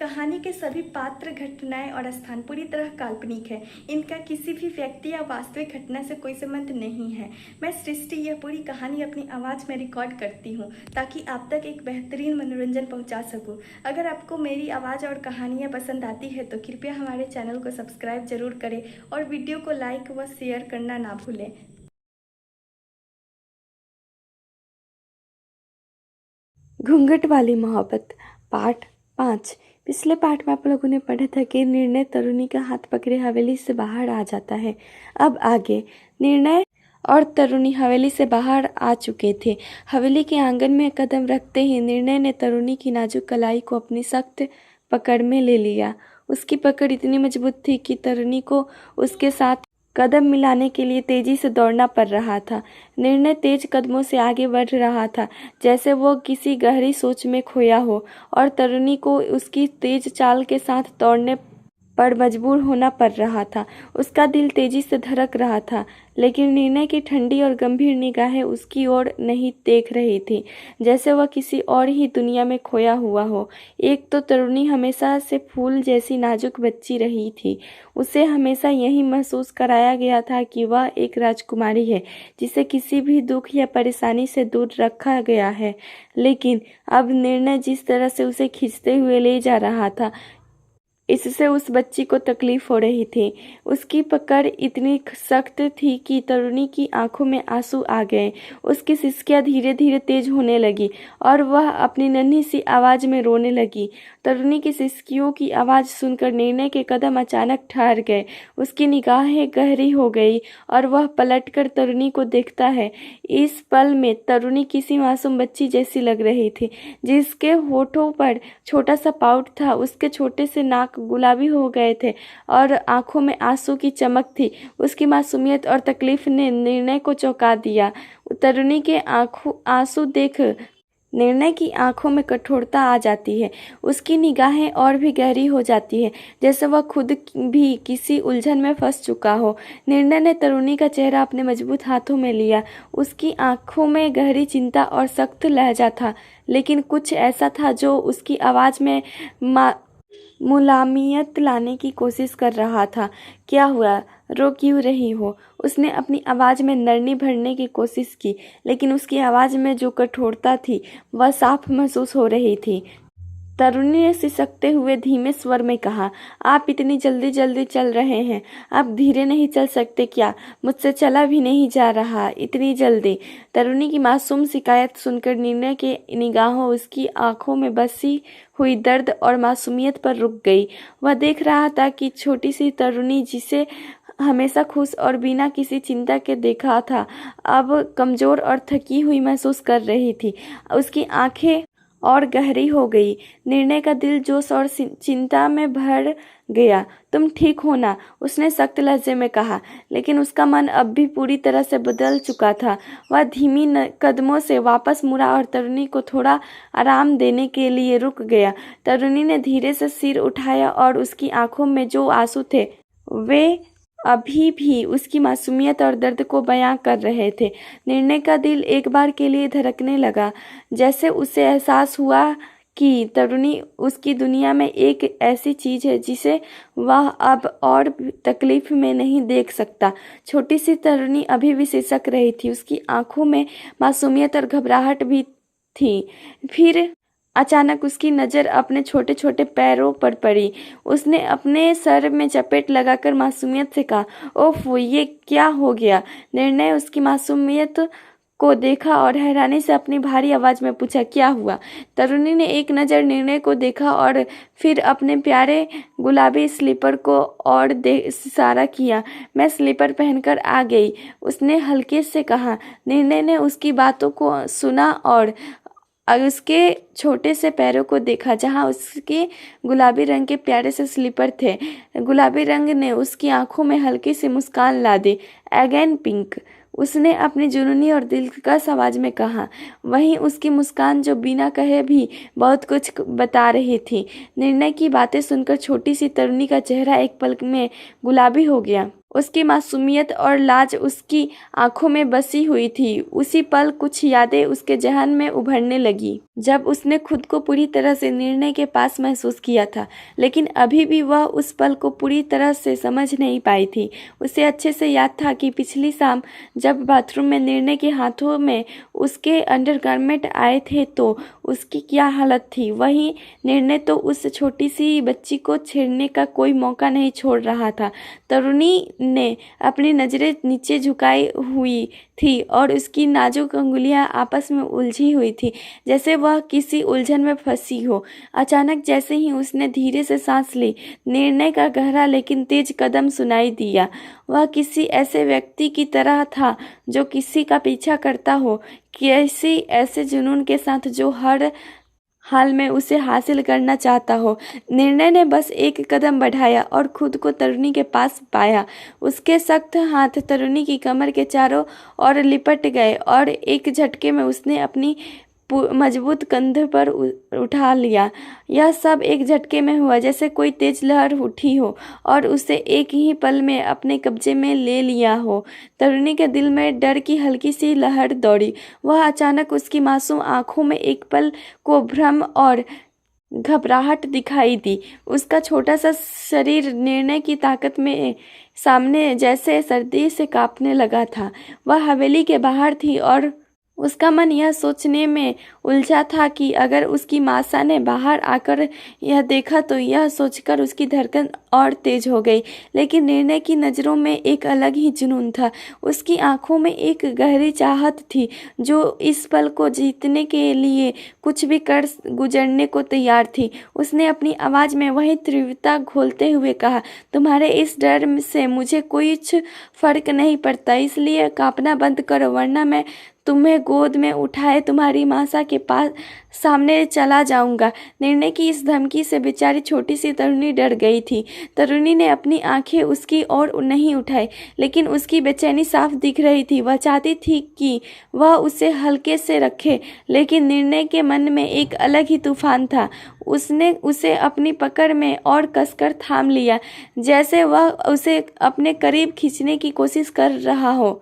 कहानी के सभी पात्र, घटनाएं और स्थान पूरी तरह काल्पनिक है। इनका किसी भी व्यक्ति या वास्तविक घटना से कोई संबंध नहीं है। मैं सृष्टि यह पूरी कहानी अपनी आवाज़ में रिकॉर्ड करती हूँ ताकि आप तक एक बेहतरीन मनोरंजन पहुँचा सकूँ। अगर आपको मेरी आवाज़ और कहानियाँ पसंद आती है तो कृपया हमारे चैनल को सब्सक्राइब जरूर करें और वीडियो को लाइक व शेयर करना ना भूलें। घूंघट वाली मोहब्बत पार्ट 5। पिछले पार्ट में आप लोगों ने पढ़ा था कि निर्णय तरुणी का हाथ पकड़े हवेली से बाहर आ जाता है। अब आगे निर्णय और तरुणी हवेली से बाहर आ चुके थे। हवेली के आंगन में कदम रखते ही निर्णय ने तरुणी की नाजुक कलाई को अपनी सख्त पकड़ में ले लिया। उसकी पकड़ इतनी मजबूत थी कि तरुणी को उसके साथ कदम मिलाने के लिए तेजी से दौड़ना पड़ रहा था। निर्णय तेज कदमों से आगे बढ़ रहा था, जैसे वो किसी गहरी सोच में खोया हो, और तरुणी को उसकी तेज चाल के साथ दौड़ने पर मजबूर होना पड़ रहा था। उसका दिल तेजी से धड़क रहा था, लेकिन निर्णय की ठंडी और गंभीर निगाहें उसकी ओर नहीं देख रही थी, जैसे वह किसी और ही दुनिया में खोया हुआ हो। एक तो तरुणी हमेशा से फूल जैसी नाजुक बच्ची रही थी। उसे हमेशा यही महसूस कराया गया था कि वह एक राजकुमारी है जिसे किसी भी दुख या परेशानी से दूर रखा गया है। लेकिन अब निर्णय जिस तरह से उसे खींचते हुए ले जा रहा था, इससे उस बच्ची को तकलीफ हो रही थी। उसकी पकड़ इतनी सख्त थी कि तरुणी की आंखों में आंसू आ गए। उसकी सिसकियां धीरे धीरे तेज होने लगी और वह अपनी नन्ही सी आवाज में रोने लगी। तरुणी की सिसकियों की आवाज सुनकर निर्णय के कदम अचानक ठहर गए। उसकी निगाहें गहरी हो गई और वह पलटकर तरुणी को देखता है। इस पल में तरुणी किसी मासूम बच्ची जैसी लग रही थी, जिसके होठों पर छोटा सा पाउट था। उसके छोटे से नाक गुलाबी हो गए थे और आंखों में आंसू की चमक थी। उसकी मासूमियत और तकलीफ ने निर्णय को चौंका दिया। तरुणी के आंसू देख निर्णय की आंखों में कठोरता आ जाती है। उसकी निगाहें और भी गहरी हो जाती है, जैसे वह खुद भी किसी उलझन में फंस चुका हो। निर्णय ने तरुणी का चेहरा अपने मजबूत हाथों में लिया। उसकी आंखों में गहरी चिंता और सख्त लहजा था, लेकिन कुछ ऐसा था जो उसकी आवाज में मुलायमियत लाने की कोशिश कर रहा था। क्या हुआ, रो क्यों रही हो? उसने अपनी आवाज़ में नरमी भरने की कोशिश की, लेकिन उसकी आवाज़ में जो कठोरता थी वह साफ महसूस हो रही थी। तरुणी ने सिसकते हुए धीमे स्वर में कहा, आप इतनी जल्दी जल्दी चल रहे हैं। आप धीरे नहीं चल सकते क्या? मुझसे चला भी नहीं जा रहा इतनी जल्दी। तरुणी की मासूम शिकायत सुनकर निर्णय की निगाहों उसकी आंखों में बसी हुई दर्द और मासूमियत पर रुक गई। वह देख रहा था कि छोटी सी तरुणी, जिसे हमेशा खुश और बिना किसी चिंता के देखा था, अब कमजोर और थकी हुई महसूस कर रही थी। उसकी आंखें और गहरी हो गई। निर्णय का दिल जोश और चिंता में भर गया। तुम ठीक हो ना? उसने सख्त लहजे में कहा, लेकिन उसका मन अब भी पूरी तरह से बदल चुका था। वह धीमी कदमों से वापस मुड़ा और तरुणी को थोड़ा आराम देने के लिए रुक गया। तरुणी ने धीरे से सिर उठाया और उसकी आंखों में जो आंसू थे वे अभी भी उसकी मासूमियत और दर्द को बयां कर रहे थे। निर्णय का दिल एक बार के लिए धड़कने लगा, जैसे उसे एहसास हुआ कि तरुणी उसकी दुनिया में एक ऐसी चीज है जिसे वह अब और तकलीफ में नहीं देख सकता। छोटी सी तरुणी अभी भी सिसक रही थी। उसकी आंखों में मासूमियत और घबराहट भी थी। फिर अचानक उसकी नज़र अपने छोटे छोटे पैरों पर पड़ी। उसने अपने सर में चपेट लगाकर मासूमियत से कहा, ओफ, ये क्या हो गया? निर्णय उसकी मासूमियत को देखा और हैरानी से अपनी भारी आवाज में पूछा, क्या हुआ? तरुणी ने एक नज़र निर्णय को देखा और फिर अपने प्यारे गुलाबी स्लीपर को और इशारा किया। मैं स्लीपर पहनकर आ गई, उसने हल्के से कहा। निर्णय ने उसकी बातों को सुना और उसके छोटे से पैरों को देखा, जहां उसके गुलाबी रंग के प्यारे से स्लीपर थे। गुलाबी रंग ने उसकी आंखों में हल्की सी मुस्कान ला दी। अगेन पिंक, उसने अपनी जुनूनी और दिलकश आवाज में कहा। वहीं उसकी मुस्कान जो बिना कहे भी बहुत कुछ बता रही थी। निर्णय की बातें सुनकर छोटी सी तरुणी का चेहरा एक पल में गुलाबी हो गया। उसकी मासूमियत और लाज उसकी आंखों में बसी हुई थी। उसी पल कुछ यादें उसके ज़हन में उभरने लगी जब उसने खुद को पूरी तरह से निर्णय के पास महसूस किया था, लेकिन अभी भी वह उस पल को पूरी तरह से समझ नहीं पाई थी। उसे अच्छे से याद था कि पिछली शाम जब बाथरूम में निर्णय के हाथों में उसके अंडरगारमेंट आए थे तो उसकी क्या हालत थी। वहीं निर्णय तो उस छोटी सी बच्ची को छेड़ने का कोई मौका नहीं छोड़ रहा था। तरुणी ने अपनी नज़रें नीचे झुकाई हुई थी और उसकी नाजुक अंगुलियां आपस में उलझी हुई थी, जैसे वह किसी उलझन में फंसी हो। अचानक जैसे ही उसने धीरे से सांस ली, निर्णय का गहरा लेकिन तेज कदम सुनाई दिया। वह किसी ऐसे व्यक्ति की तरह था जो किसी का पीछा करता हो, किसी ऐसे जुनून के साथ जो हर हाल में उसे हासिल करना चाहता हो। निर्णय ने बस एक कदम बढ़ाया और खुद को तरुणी के पास पाया। उसके सख्त हाथ तरुणी की कमर के चारों ओर लिपट गए और एक झटके में उसने अपनी मजबूत कंधे पर उठा लिया। यह सब एक झटके में हुआ, जैसे कोई तेज लहर उठी हो और उसे एक ही पल में अपने कब्जे में ले लिया हो। तरुणी के दिल में डर की हल्की सी लहर दौड़ी। वह अचानक उसकी मासूम आंखों में एक पल को भ्रम और घबराहट दिखाई दी। उसका छोटा सा शरीर निर्णय की ताकत में सामने जैसे सर्दी से कांपने लगा था। वह हवेली के बाहर थी और उसका मन यह सोचने में उलझा था कि अगर उसकी मासा ने बाहर आकर यह देखा तो यह सोचकर उसकी धड़कन और तेज हो गई। लेकिन निर्णय की नज़रों में एक अलग ही जुनून था। उसकी आंखों में एक गहरी चाहत थी जो इस पल को जीतने के लिए कुछ भी कर गुजरने को तैयार थी। उसने अपनी आवाज़ में वही तीव्रता घोलते हुए कहा, तुम्हारे इस डर से मुझे कुछ फर्क नहीं पड़ता, इसलिए कांपना बंद करो, वरना मैं तुम्हें गोद में उठाए तुम्हारी मासा के पास सामने चला जाऊंगा। निर्णय की इस धमकी से बेचारी छोटी सी तरुणी डर गई थी। तरुणी ने अपनी आंखें उसकी ओर नहीं उठाई, लेकिन उसकी बेचैनी साफ दिख रही थी। वह चाहती थी कि वह उसे हल्के से रखे, लेकिन निर्णय के मन में एक अलग ही तूफान था। उसने उसे अपनी पकड़ में और कसकर थाम लिया, जैसे वह उसे अपने करीब खींचने की कोशिश कर रहा हो।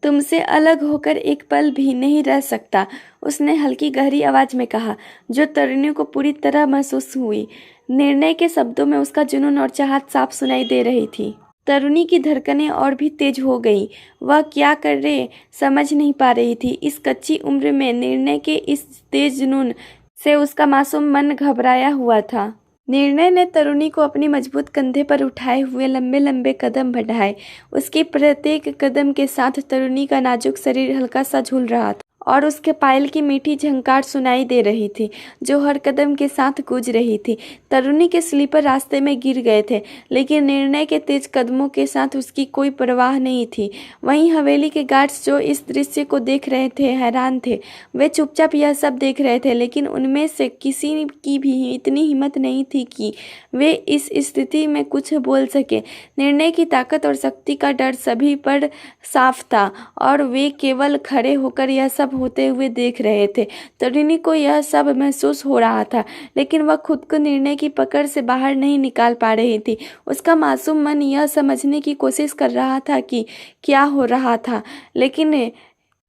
तुमसे अलग होकर एक पल भी नहीं रह सकता, उसने हल्की गहरी आवाज में कहा, जो तरुणी को पूरी तरह महसूस हुई। निर्णय के शब्दों में उसका जुनून और चाहत साफ सुनाई दे रही थी। तरुणी की धड़कनें और भी तेज हो गईं। वह क्या करे समझ नहीं पा रही थी। इस कच्ची उम्र में निर्णय के इस तेज जुनून से उसका मासूम मन घबराया हुआ था। निर्णय ने तरुणी को अपनी मजबूत कंधे पर उठाए हुए लंबे लंबे कदम बढ़ाए। उसके प्रत्येक कदम के साथ तरुणी का नाजुक शरीर हल्का सा झूल रहा था और उसके पायल की मीठी झंकार सुनाई दे रही थी, जो हर कदम के साथ गूंज रही थी। तरुणी के स्लीपर रास्ते में गिर गए थे, लेकिन निर्णय के तेज कदमों के साथ उसकी कोई परवाह नहीं थी। वहीं हवेली के गार्ड्स जो इस दृश्य को देख रहे थे हैरान थे। वे चुपचाप यह सब देख रहे थे, लेकिन उनमें से किसी की भी इतनी हिम्मत नहीं थी कि वे इस स्थिति में कुछ बोल सके। निर्णय की ताकत और शक्ति का डर सभी पर साफ था और वे केवल खड़े होकर यह सब होते हुए देख रहे थे। तरुणी को यह सब महसूस हो रहा था, लेकिन वह खुद को निर्णय की पकड़ से बाहर नहीं निकाल पा रही थी। उसका मासूम मन यह समझने की कोशिश कर रहा था कि क्या हो रहा था, लेकिन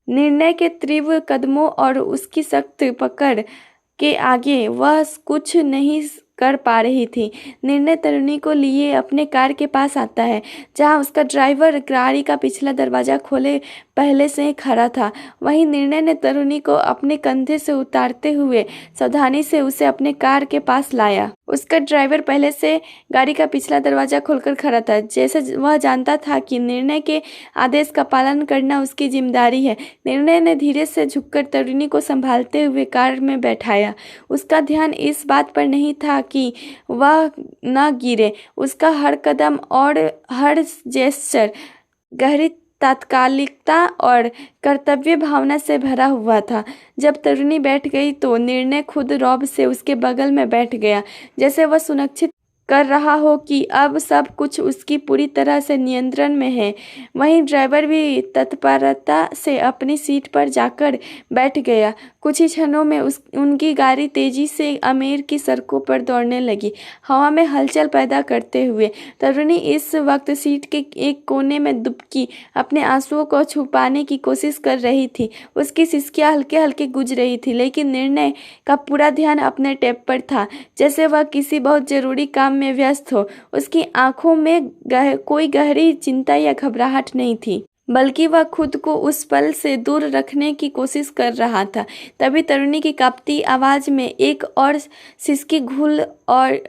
निर्णय के तीव्र कदमों और उसकी सख्त पकड़ के आगे वह कुछ नहीं कर पा रही थी। निर्णय तरुणी को लिए अपने कार के पास आता है, जहां उसका ड्राइवर गाड़ी का पिछला दरवाजा खोले पहले से ही खड़ा था। वहीं निर्णय ने तरुणी को अपने कंधे से उतारते हुए सावधानी से उसे अपने कार के पास लाया। उसका ड्राइवर पहले से गाड़ी का पिछला दरवाजा खोलकर खड़ा था, जैसे वह जानता था कि निर्णय के आदेश का पालन करना उसकी जिम्मेदारी है। निर्णय ने धीरे से झुककर तरुणी को संभालते हुए कार में बैठाया। उसका ध्यान इस बात पर नहीं था कि वह न गिरे। उसका हर कदम और हर जेस्चर गहरी तात्कालिकता और कर्तव्य भावना से भरा हुआ था। जब तरुणी बैठ गई तो निर्णय खुद रौब से उसके बगल में बैठ गया, जैसे वह सुनिश्चित कर रहा हो कि अब सब कुछ उसकी पूरी तरह से नियंत्रण में है। वहीं ड्राइवर भी तत्परता से अपनी सीट पर जाकर बैठ गया। कुछ ही क्षणों में उनकी गाड़ी तेजी से आमेर की सड़कों पर दौड़ने लगी, हवा में हलचल पैदा करते हुए। तरुणी इस वक्त सीट के एक कोने में दुबकी अपने आंसुओं को छुपाने की कोशिश कर रही थी। उसकी सिसकियां हल्के हल्के गूंज रही थी, लेकिन निर्णय का पूरा ध्यान अपने टेप पर था, जैसे वह किसी बहुत जरूरी काम में व्यस्त हो। उसकी आंखों में कोई गहरी चिंता या घबराहट नहीं थी, बल्कि वह खुद को उस पल से दूर रखने की कोशिश कर रहा था। तभी तरुणी की कांपती आवाज में एक और सिसकी घुल और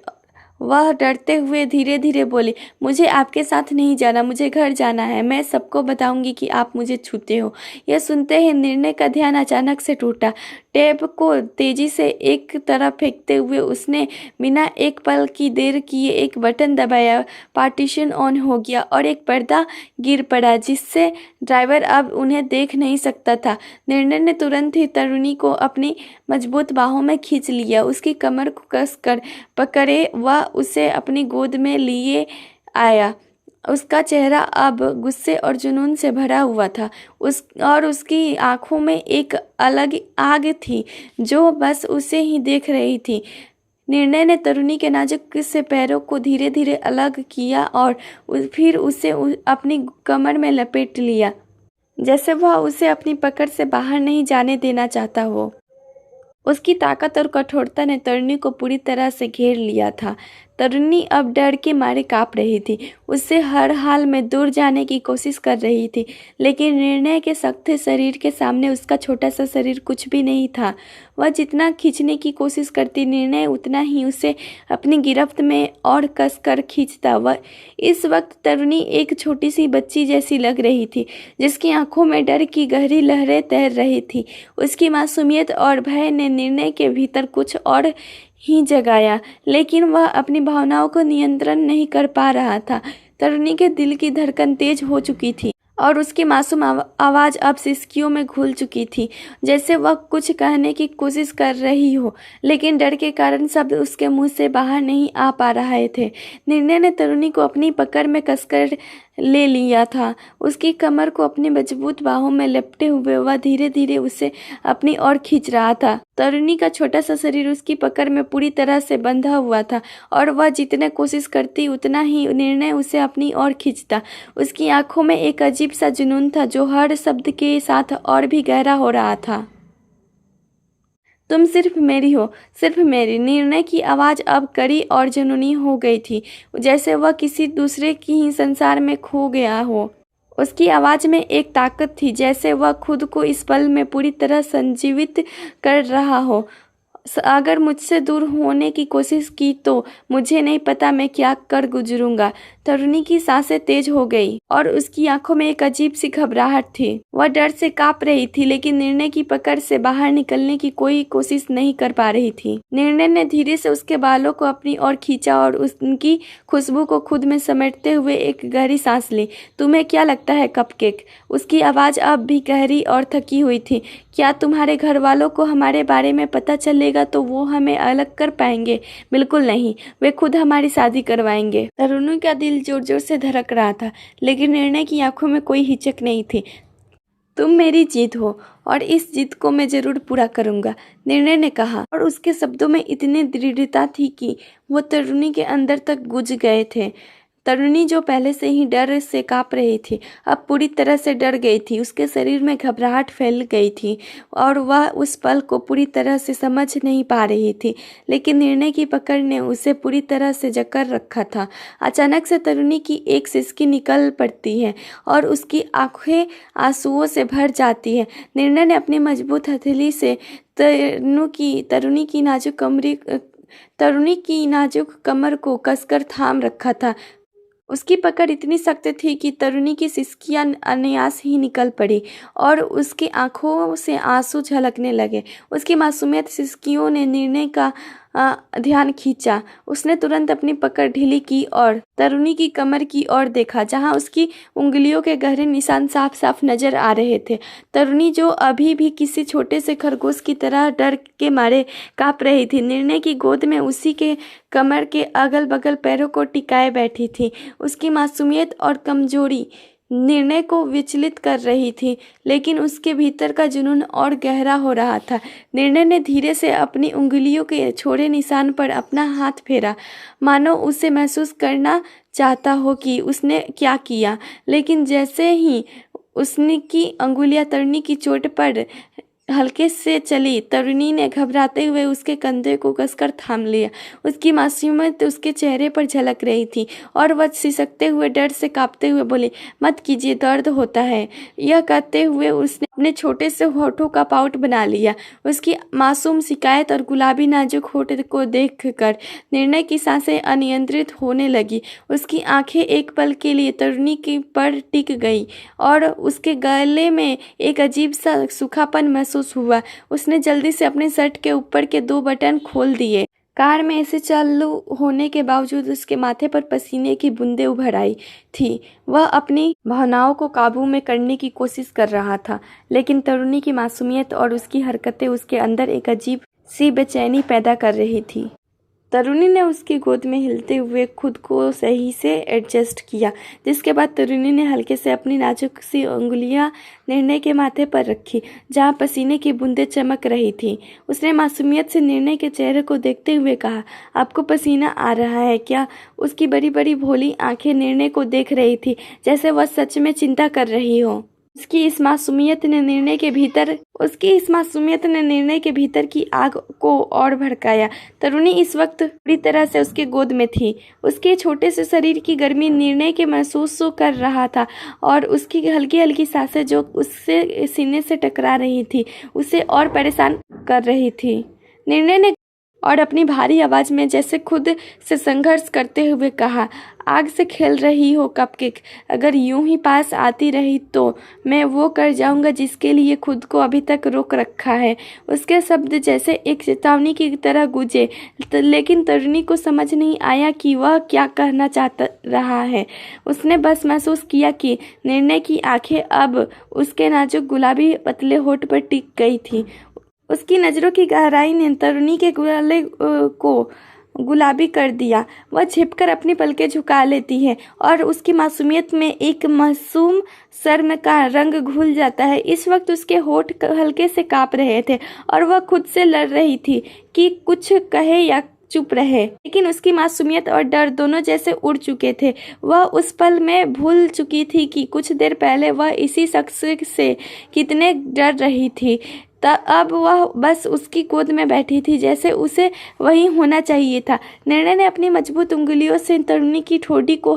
वह डरते हुए धीरे धीरे बोली, मुझे आपके साथ नहीं जाना, मुझे घर जाना है। मैं सबको बताऊंगी कि आप मुझे छूते हो। यह सुनते ही निर्णय का ध्यान अचानक से टूटा। टेप को तेजी से एक तरफ फेंकते हुए उसने बिना एक पल की देर किए एक बटन दबाया। पार्टीशन ऑन हो गया और एक पर्दा गिर पड़ा, जिससे ड्राइवर अब उन्हें देख नहीं सकता था। निर्णय ने तुरंत ही तरुणी को अपनी मजबूत बाहों में खींच लिया, उसकी कमर को कसकर पकड़े वह उसे अपनी गोद में लिए आया। उसका चेहरा अब गुस्से और जुनून से भरा हुआ था। उसकी आंखों में एक अलग आग थी जो बस उसे ही देख रही थी। निर्णय ने तरुणी के नाजुक से पैरों को धीरे धीरे अलग किया और फिर उसे अपनी कमर में लपेट लिया, जैसे वह उसे अपनी पकड़ से बाहर नहीं जाने देना चाहता हो। उसकी ताकत और कठोरता ने तरुणी को पूरी तरह से घेर लिया था। तरुणी अब डर के मारे कांप रही थी, उससे हर हाल में दूर जाने की कोशिश कर रही थी, लेकिन निर्णय के सख्त शरीर के सामने उसका छोटा सा शरीर कुछ भी नहीं था। वह जितना खींचने की कोशिश करती, निर्णय उतना ही उसे अपनी गिरफ्त में और कसकर खींचता। वह इस वक्त तरुणी एक छोटी सी बच्ची जैसी लग रही थी, जिसकी आंखों में डर की गहरी लहरें तैर रही थी। उसकी मासूमियत और भय ने निर्णय के भीतर कुछ और ही जगाया, लेकिन वह अपनी भावनाओं को नियंत्रण नहीं कर पा रहा था। तरुणी के दिल की धड़कन तेज हो चुकी थी और उसकी मासूम आवाज अब सिसकियों में घुल चुकी थी, जैसे वह कुछ कहने की कोशिश कर रही हो, लेकिन डर के कारण शब्द उसके मुंह से बाहर नहीं आ पा रहे थे। निर्णय ने तरुणी को अपनी पकड़ में कसकर ले लिया था। उसकी कमर को अपनी मजबूत बाहों में लपटे हुए वह धीरे धीरे उसे अपनी ओर खींच रहा था। तरुणी का छोटा सा शरीर उसकी पकड़ में पूरी तरह से बंधा हुआ था और वह जितने कोशिश करती उतना ही निर्णय उसे अपनी ओर खींचता। उसकी आंखों में एक अजीब सा जुनून था जो हर शब्द के साथ और भी गहरा हो रहा था। तुम सिर्फ मेरी हो, सिर्फ मेरी। निर्णय की आवाज़ अब कड़ी और जुनूनी हो गई थी, जैसे वह किसी दूसरे की ही संसार में खो गया हो। उसकी आवाज़ में एक ताकत थी, जैसे वह खुद को इस पल में पूरी तरह संजीवित कर रहा हो। अगर मुझसे दूर होने की कोशिश की तो मुझे नहीं पता मैं क्या कर गुजरूंगा। तरुणी की सांसें तेज हो गई और उसकी आंखों में एक अजीब सी घबराहट थी। वह डर से कांप रही थी, लेकिन निर्णय की पकड़ से बाहर निकलने की कोई कोशिश नहीं कर पा रही थी। निर्णय ने धीरे से उसके बालों को अपनी ओर खींचा और उनकी खुशबू को खुद में समेटते हुए एक गहरी सांस ली। तुम्हें क्या लगता है कपकेक? उसकी आवाज़ अब भी गहरी और थकी हुई थी। क्या तुम्हारे घर वालों को हमारे बारे में पता चलेगा तो वो हमें अलग कर पाएंगे? बिल्कुल नहीं, वे खुद हमारी शादी करवाएंगे। तरुणी का दिल जोर जोर से धड़क रहा था, लेकिन निर्णय की आंखों में कोई हिचक नहीं थी। तुम मेरी जीत हो और इस जीत को मैं जरूर पूरा करूंगा, निर्णय ने कहा, और उसके शब्दों में इतनी दृढ़ता थी कि वो तरुणी के अंदर तक गुज गए थे। तरुणी जो पहले से ही डर से कांप रही थी, अब पूरी तरह से डर गई थी। उसके शरीर में घबराहट फैल गई थी और वह उस पल को पूरी तरह से समझ नहीं पा रही थी, लेकिन निर्णय की पकड़ ने उसे पूरी तरह से जकड़ रखा था। अचानक से तरुणी की एक सिसकी निकल पड़ती है और उसकी आंखें आंसुओं से भर जाती है। निर्णय ने अपनी मजबूत हथेली से तरुणी की नाजुक कमर को कसकर थाम रखा था। उसकी पकड़ इतनी सख्त थी कि तरुणी की सिसकियां अनायास ही निकल पड़ी और उसकी आंखों से आंसू झलकने लगे। उसकी मासूमियत सिसकियों ने निर्णय का ध्यान खींचा। उसने तुरंत अपनी पकड़ ढीली की और तरुणी की कमर की ओर देखा, जहां उसकी उंगलियों के गहरे निशान साफ साफ नजर आ रहे थे। तरुणी जो अभी भी किसी छोटे से खरगोश की तरह डर के मारे कांप रही थी, निर्णय की गोद में उसी के कमर के अगल बगल पैरों को टिकाए बैठी थी। उसकी मासूमियत और कमजोरी निर्णय को विचलित कर रही थी, लेकिन उसके भीतर का जुनून और गहरा हो रहा था। निर्णय ने धीरे से अपनी उंगलियों के छोरे निशान पर अपना हाथ फेरा, मानो उसे महसूस करना चाहता हो कि उसने क्या किया। लेकिन जैसे ही उसने की अंगुलियां तरुणी की चोट पर हल्के से चली, तरुणी ने घबराते हुए उसके कंधे को कसकर थाम लिया। उसकी मासूमियत उसके चेहरे पर झलक रही थी और वह सिसकते हुए डर से कांपते हुए बोली, मत कीजिए, दर्द होता है। यह कहते हुए उसने अपने छोटे से होठों का पाउट बना लिया। उसकी मासूम शिकायत और गुलाबी नाजुक होठ को देखकर निर्णय की सांसें अनियंत्रित होने लगी। उसकी आंखें एक पल के लिए तरुणी की पर टिक गई और उसके गले में एक अजीब सा सूखापन महसूस हुआ। उसने जल्दी से अपने शर्ट के ऊपर के 2 बटन खोल दिए। कार में एसी चालू होने के बावजूद उसके माथे पर पसीने की बूंदें उभर आई थी। वह अपनी भावनाओं को काबू में करने की कोशिश कर रहा था, लेकिन तरुणी की मासूमियत और उसकी हरकतें उसके अंदर एक अजीब सी बेचैनी पैदा कर रही थी। तरुणी ने उसकी गोद में हिलते हुए खुद को सही से एडजस्ट किया, जिसके बाद तरुणी ने हल्के से अपनी नाजुक सी उंगलियां निर्णय के माथे पर रखी, जहां पसीने की बूंदें चमक रही थीं। उसने मासूमियत से निर्णय के चेहरे को देखते हुए कहा, आपको पसीना आ रहा है क्या? उसकी बड़ी बड़ी भोली आंखें निर्णय को देख रही थी, जैसे वह सच में चिंता कर रही हो। उसकी इस मासूमियत ने निर्णय के भीतर की आग को और भड़काया। तरुणी इस वक्त पूरी तरह से उसके गोद में थी। उसके छोटे से शरीर की गर्मी निर्णय के महसूस कर रहा था और उसकी हल्की हल्की सांसें जो उससे सीने से टकरा रही थी, उसे और परेशान कर रही थी। निर्णय ने और अपनी भारी आवाज में जैसे खुद से संघर्ष करते हुए कहा, आग से खेल रही हो कपकेक। अगर यूं ही पास आती रही तो मैं वो कर जाऊंगा जिसके लिए खुद को अभी तक रोक रखा है। उसके शब्द जैसे एक चेतावनी की तरह गूंजे, लेकिन तरुणी को समझ नहीं आया कि वह क्या कहना चाहता रहा है। उसने बस महसूस किया कि निर्णय की आंखें अब उसके नाजुक गुलाबी पतले होठ पर टिक गई थी। उसकी नज़रों की गहराई ने तरुणी के गले को गुलाबी कर दिया। वह छिपकर अपनी पलकें झुका लेती है और उसकी मासूमियत में एक मासूम शर्म का रंग घुल जाता है। इस वक्त उसके होठ हल्के से कांप रहे थे और वह खुद से लड़ रही थी कि कुछ कहे या चुप रहे, लेकिन उसकी मासूमियत और डर दोनों जैसे उड़ चुके थे। वह उस पल में भूल चुकी थी कि कुछ देर पहले वह इसी शख्स से कितने डर रही थी। अब वह बस उसकी गोद में बैठी थी, जैसे उसे वहीं होना चाहिए था। निर्णय ने अपनी मजबूत उंगलियों से तरुणी की ठोड़ी को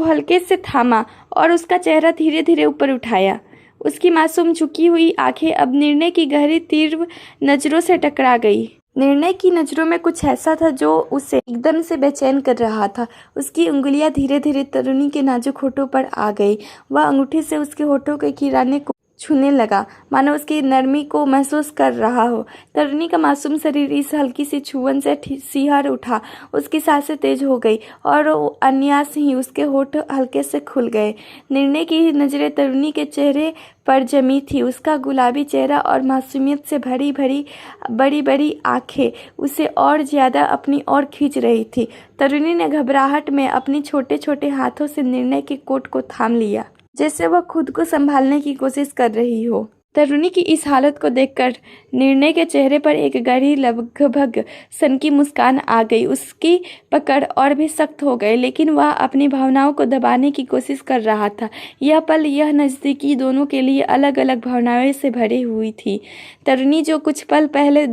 हल्के से थामा और उसका चेहरा धीरे धीरे ऊपर उठाया। उसकी मासूम झुकी हुई आंखें अब निर्णय की गहरी तीव्र नजरों से टकरा गई। निर्णय की नज़रों में कुछ ऐसा था जो उसे एकदम से बेचैन कर रहा था। उसकी उंगलियां धीरे धीरे तरुणी के नाजुक होठों पर आ गई। वह अंगूठे से उसके होठों के किनारे को छूने लगा, मानो उसकी नरमी को महसूस कर रहा हो। तरुणी का मासूम शरीर इस हल्की सी छुअन से सिहर उठा। उसकी सांसें तेज हो गई और अनायास ही उसके होठ हल्के से खुल गए। निर्णय की नज़रें तरुणी के चेहरे पर जमी थी। उसका गुलाबी चेहरा और मासूमियत से भरी भरी बड़ी बड़ी आंखें उसे और ज्यादा अपनी ओर खींच रही थी। तरुणी ने घबराहट में अपनी छोटे छोटे हाथों से निर्णय के कोट को थाम लिया, जैसे वह खुद को संभालने की कोशिश कर रही हो। तरुणी की इस हालत को देखकर निर्णय के चेहरे पर एक गहरी लगभग सनकी मुस्कान आ गई। उसकी पकड़ और भी सख्त हो गई, लेकिन वह अपनी भावनाओं को दबाने की कोशिश कर रहा था। यह पल, यह नज़दीकी दोनों के लिए अलग अलग भावनाओं से भरी हुई थी। तरुणी जो कुछ पल पहले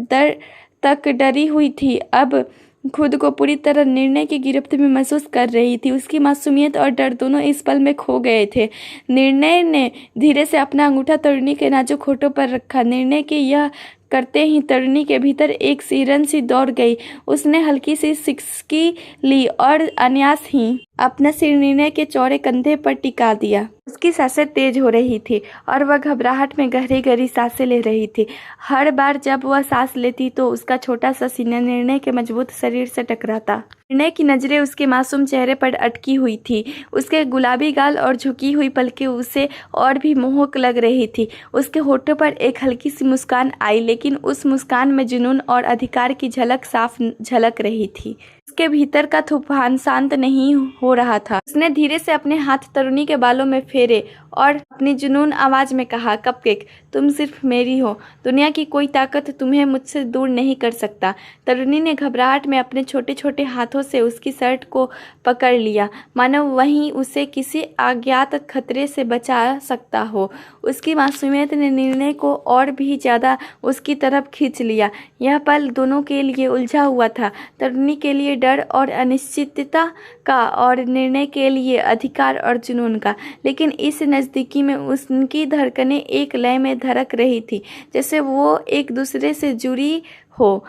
तक डरी हुई थी, अब खुद को पूरी तरह निर्णय की गिरफ्त में महसूस कर रही थी। उसकी मासूमियत और डर दोनों इस पल में खो गए थे। निर्णय ने धीरे से अपना अंगूठा तरुणी के नाजुक होठों पर रखा। निर्णय के यह करते ही तरुणी के भीतर एक सिरन सी दौड़ गई। उसने हल्की सी सिसकी ली और अनायास ही अपना सिर निर्णय के चौड़े कंधे पर टिका दिया। उसकी सांसें तेज हो रही थी और वह घबराहट में गहरी गहरी सांसें ले रही थी। हर बार जब वह सांस लेती तो उसका छोटा सा सीना निर्णय के मजबूत शरीर से टकराता। निर्णय की नजरें उसके मासूम चेहरे पर अटकी हुई थी। उसके गुलाबी गाल और झुकी हुई पलकें उसे और भी मोहक लग रही थी। उसके होठों पर एक हल्की सी मुस्कान आई, लेकिन उस मुस्कान में जुनून और अधिकार की झलक साफ झलक रही थी। उसके भीतर का तूफान शांत नहीं हो रहा था। उसने धीरे से अपने हाथ तरुणी के बालों में फेरे और अपनी जुनून आवाज में कहा, कपकेक, तुम सिर्फ मेरी हो। दुनिया की कोई ताकत तुम्हें मुझसे दूर नहीं कर सकता। तरुणी ने घबराहट में अपने छोटे छोटे हाथों से उसकी शर्ट को पकड़ लिया, मानो वहीं उसे किसी अज्ञात खतरे से बचा सकता हो। उसकी मासूमियत ने निर्णय को और भी ज़्यादा उसकी तरफ खींच लिया। यह पल दोनों के लिए उलझा हुआ था, तरुणी के लिए डर और अनिश्चितता का, और निर्णय के लिए अधिकार और जुनून का। लेकिन इस नज़दीकी में उनकी धड़कनें एक लय में धड़क रही थी, जैसे वो एक दूसरे से जुड़ी हो।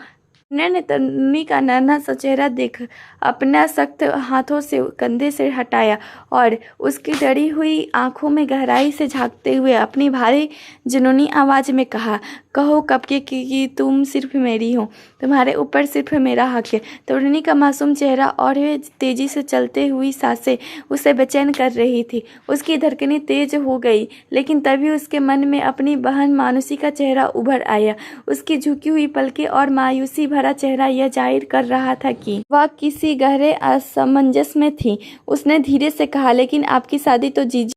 ने तरुणी का नन्हा सा चेहरा देख अपना सख्त हाथों से कंधे से हटाया और उसकी डरी हुई आंखों में गहराई से झांकते हुए अपनी भारी जुनूनी आवाज़ में कहा, कहो कपकेक कि तुम सिर्फ मेरी हो, तुम्हारे ऊपर सिर्फ मेरा हक है। तरुणी का मासूम चेहरा और तेजी से चलते हुई सांसें उसे बेचैन कर रही थी। उसकी धड़कनें तेज हो गई, लेकिन तभी उसके मन में अपनी बहन मानुषी का चेहरा उभर आया। उसकी झुकी हुई पलकें और मायूसी भरा चेहरा यह जाहिर कर रहा था कि वह किसी गहरे असमंजस में थी। उसने धीरे से कहा, लेकिन आपकी शादी तो जीजी।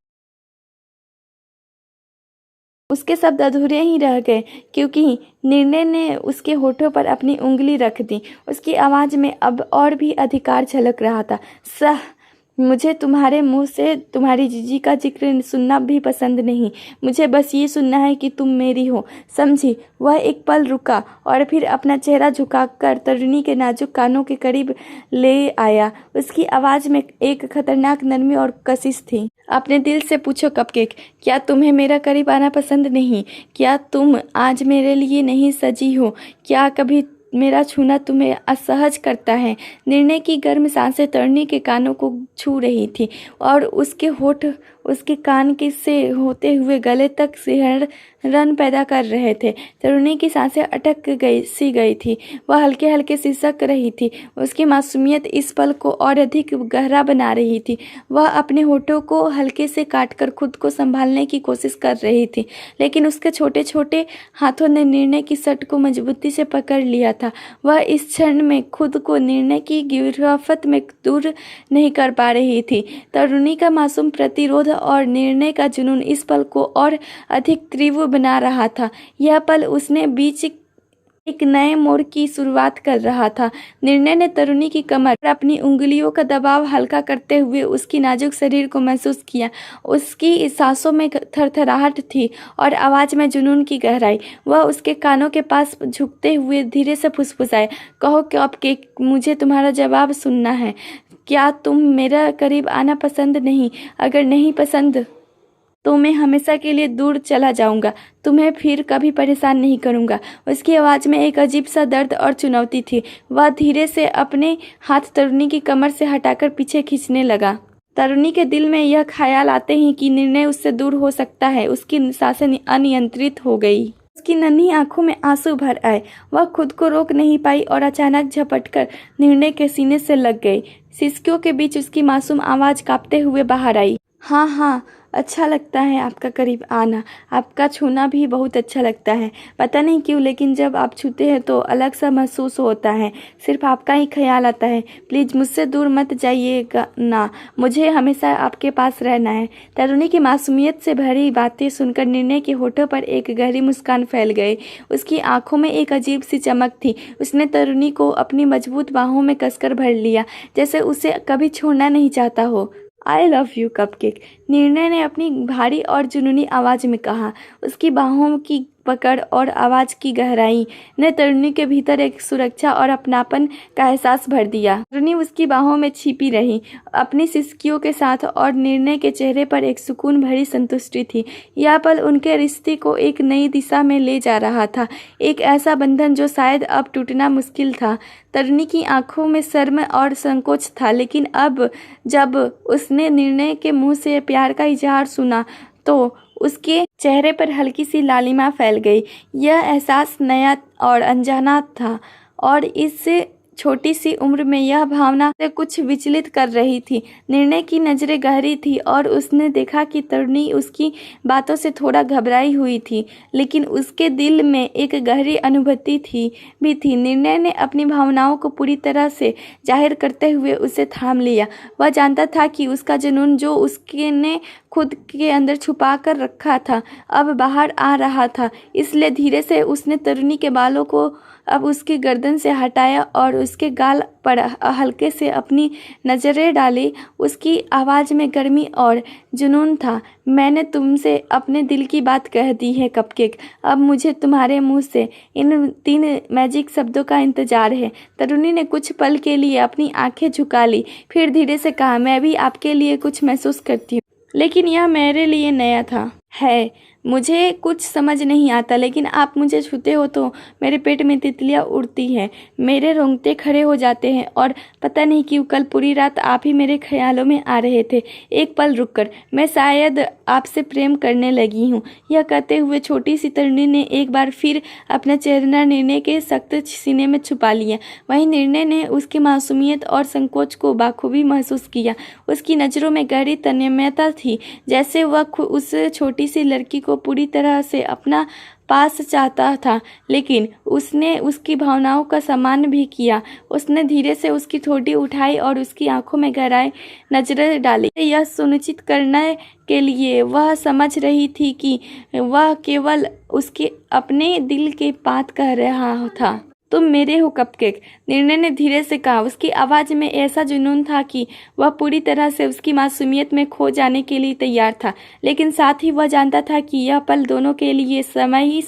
उसके शब्द अधूरे ही रह गए, क्योंकि निर्णय ने उसके होठों पर अपनी उंगली रख दी। उसकी आवाज़ में अब और भी अधिकार झलक रहा था। मुझे तुम्हारे मुंह से तुम्हारी जीजी का जिक्र सुनना भी पसंद नहीं। मुझे बस ये सुनना है कि तुम मेरी हो, समझी? वह एक पल रुका और फिर अपना चेहरा झुकाकर तरुणी के नाजुक कानों के करीब ले आया। उसकी आवाज़ में एक खतरनाक नरमी और कशिश थी। अपने दिल से पूछो कपकेक, क्या तुम्हें मेरा करीब आना पसंद नहीं? क्या तुम आज मेरे लिए नहीं सजी हो? क्या कभी मेरा छूना तुम्हें असहज करता है? निर्णय की गर्म सांसें तरुणी के कानों को छू रही थी और उसके होठ उसके कान के से होते हुए गले तक सिहरन पैदा कर रहे थे। तरुणी की सांसें अटक गई थी। वह हल्के हल्के सिसक रही थी। उसकी मासूमियत इस पल को और अधिक गहरा बना रही थी। वह अपने होठों को हल्के से काटकर खुद को संभालने की कोशिश कर रही थी, लेकिन उसके छोटे छोटे हाथों ने निर्णय की शर्ट को मजबूती से पकड़ लिया था। वह इस क्षण में खुद को निर्णय की गिरफ्त में दूर नहीं कर पा रही थी। तरुणी का मासूम प्रतिरोध और निर्णय का जुनून इस पल को और अधिक तीव्र बना रहा था। यह पल उसने बीच एक नए मोड़ की शुरुआत कर रहा था। निर्णय ने तरुणी की कमर पर अपनी उंगलियों का दबाव हल्का करते हुए उसकी नाजुक शरीर को महसूस किया। उसकी सांसों में थरथराहट थी और आवाज़ में जुनून की गहराई। वह उसके कानों के पास झुकते हुए धीरे से फुसफुसाए, कहो कपकेक, मुझे तुम्हारा जवाब सुनना है। क्या तुम मेरा करीब आना पसंद नहीं? अगर नहीं पसंद तो मैं हमेशा के लिए दूर चला जाऊंगा, तुम्हें फिर कभी परेशान नहीं करूंगा। उसकी आवाज़ में एक अजीब सा दर्द और चुनौती थी। वह धीरे से अपने हाथ तरुणी की कमर से हटाकर पीछे खींचने लगा। तरुणी के दिल में यह ख्याल आते ही कि निर्णय उससे दूर हो सकता है, उसकी सांसें अनियंत्रित हो गई। उसकी नन्ही आंखों में आंसू भर आए। वह खुद को रोक नहीं पाई और अचानक झपटकर निर्णय के सीने से लग गई। सिसकियों के बीच उसकी मासूम आवाज़ कांपते हुए बाहर आई, हाँ हाँ, अच्छा लगता है आपका करीब आना, आपका छूना भी बहुत अच्छा लगता है। पता नहीं क्यों, लेकिन जब आप छूते हैं तो अलग सा महसूस होता है। सिर्फ आपका ही ख्याल आता है। प्लीज़ मुझसे दूर मत जाइएगा ना, मुझे हमेशा आपके पास रहना है। तरुणी की मासूमियत से भरी बातें सुनकर निर्णय के होठों पर एक गहरी मुस्कान फैल गई। उसकी आंखों में एक अजीब सी चमक थी। उसने तरुणी को अपनी मजबूत बाहों में कसकर भर लिया, जैसे उसे कभी छोड़ना नहीं चाहता हो। आई लव यू कपकेक, निर्णय ने अपनी भारी और जुनूनी आवाज़ में कहा। उसकी बाहों की पकड़ और आवाज़ की गहराई ने तरुणी के भीतर एक सुरक्षा और अपनापन का एहसास भर दिया। तरुणी उसकी बाहों में छिपी रही, अपनी सिसकियों के साथ, और निर्णय के चेहरे पर एक सुकून भरी संतुष्टि थी। यह पल उनके रिश्ते को एक नई दिशा में ले जा रहा था, एक ऐसा बंधन जो शायद अब टूटना मुश्किल था। तरुणी की आंखों में शर्म और संकोच था, लेकिन अब जब उसने निर्णय के मुंह से प्यार का इजहार सुना तो उसके चेहरे पर हल्की सी लालिमा फैल गई। यह एहसास नया और अनजाना था, और इससे छोटी सी उम्र में यह भावना से कुछ विचलित कर रही थी। निर्णय की नज़रें गहरी थी और उसने देखा कि तरुणी उसकी बातों से थोड़ा घबराई हुई थी, लेकिन उसके दिल में एक गहरी अनुभूति भी थी। निर्णय ने अपनी भावनाओं को पूरी तरह से जाहिर करते हुए उसे थाम लिया। वह जानता था कि उसका जुनून, जो उसके ने खुद के अंदर छुपा कर रखा था, अब बाहर आ रहा था। इसलिए धीरे से उसने तरुणी के बालों को अब उसकी गर्दन से हटाया और उसके गाल पर हल्के से अपनी नज़रें डाली। उसकी आवाज़ में गर्मी और जुनून था। मैंने तुमसे अपने दिल की बात कह दी है कपकेक। अब मुझे तुम्हारे मुंह से इन 3 मैजिक शब्दों का इंतजार है। तरुणी ने कुछ पल के लिए अपनी आंखें झुका ली, फिर धीरे से कहा, मैं भी आपके लिए कुछ महसूस करती हूँ, लेकिन यह मेरे लिए नया था। मुझे कुछ समझ नहीं आता, लेकिन आप मुझे छूते हो तो मेरे पेट में तितलियां उड़ती हैं, मेरे रोंगटे खड़े हो जाते हैं और पता नहीं क्यों कल पूरी रात आप ही मेरे ख्यालों में आ रहे थे। एक पल रुककर मैं शायद आपसे प्रेम करने लगी हूँ। यह कहते हुए छोटी सी तरुणी ने एक बार फिर अपना चेहरा निर्णय के सख्त सीने में छुपा लिया। वहीं निर्णय ने उसकी मासूमियत और संकोच को बाखूबी महसूस किया। उसकी नज़रों में गहरी तन्मयता थी, जैसे वह उस छोटी सी लड़की को पूरी तरह से अपना पास चाहता था। लेकिन उसने उसकी भावनाओं का सम्मान भी किया। उसने धीरे से उसकी ठोड़ी उठाई और उसकी आंखों में गहराई नजरें डाली, यह सुनिश्चित करने के लिए वह समझ रही थी कि वह केवल उसके अपने दिल की बात कह रहा था। तुम मेरे हो कपकेक, निर्णय ने धीरे से कहा। उसकी आवाज़ में ऐसा जुनून था कि वह पूरी तरह से उसकी मासूमियत में खो जाने के लिए तैयार था, लेकिन साथ ही वह जानता था कि यह पल दोनों के लिए सही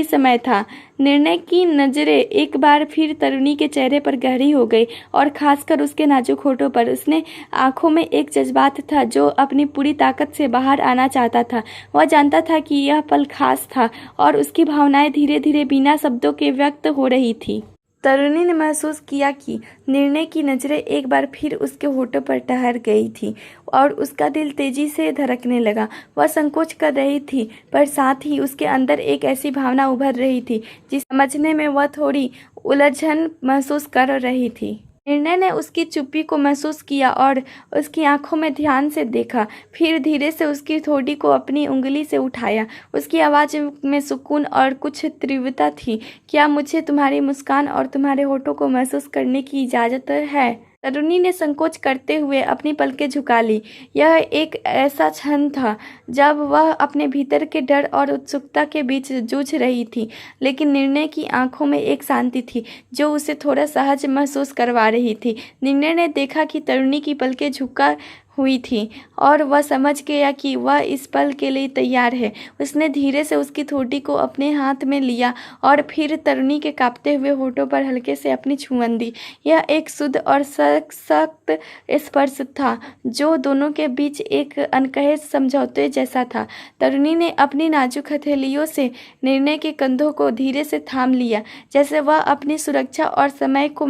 समय था। निर्णय की नज़रें एक बार फिर तरुणी के चेहरे पर गहरी हो गई और खासकर उसके नाजुक होठों पर। उसने आंखों में एक जज्बात था जो अपनी पूरी ताकत से बाहर आना चाहता था। वह जानता था कि यह पल खास था और उसकी भावनाएं धीरे धीरे बिना शब्दों के व्यक्त हो रही थी। तरुणी ने महसूस किया कि निर्णय की नज़रें एक बार फिर उसके होठों पर ठहर गई थी और उसका दिल तेजी से धड़कने लगा। वह संकोच कर रही थी, पर साथ ही उसके अंदर एक ऐसी भावना उभर रही थी जिसे समझने में वह थोड़ी उलझन महसूस कर रही थी। निर्णय ने उसकी चुप्पी को महसूस किया और उसकी आंखों में ध्यान से देखा, फिर धीरे से उसकी ठोड़ी को अपनी उंगली से उठाया। उसकी आवाज़ में सुकून और कुछ तीव्रता थी। क्या मुझे तुम्हारी मुस्कान और तुम्हारे होठों को महसूस करने की इजाज़त है? तरुणी ने संकोच करते हुए अपनी पलकें झुका ली। यह एक ऐसा क्षण था जब वह अपने भीतर के डर और उत्सुकता के बीच जूझ रही थी, लेकिन निर्णय की आंखों में एक शांति थी जो उसे थोड़ा सहज महसूस करवा रही थी। निर्णय ने देखा कि तरुणी की पलकें झुका हुई थी और वह समझ गया कि वह इस पल के लिए तैयार है। उसने धीरे से उसकी ठोड़ी को अपने हाथ में लिया और फिर तरुणी के कांपते हुए होठों पर हल्के से अपनी छुअन दी। यह एक शुद्ध और सख्त स्पर्श था जो दोनों के बीच एक अनकहे समझौते जैसा था। तरुणी ने अपनी नाजुक हथेलियों से निर्णय के कंधों को धीरे से थाम लिया, जैसे वह अपनी सुरक्षा और समय को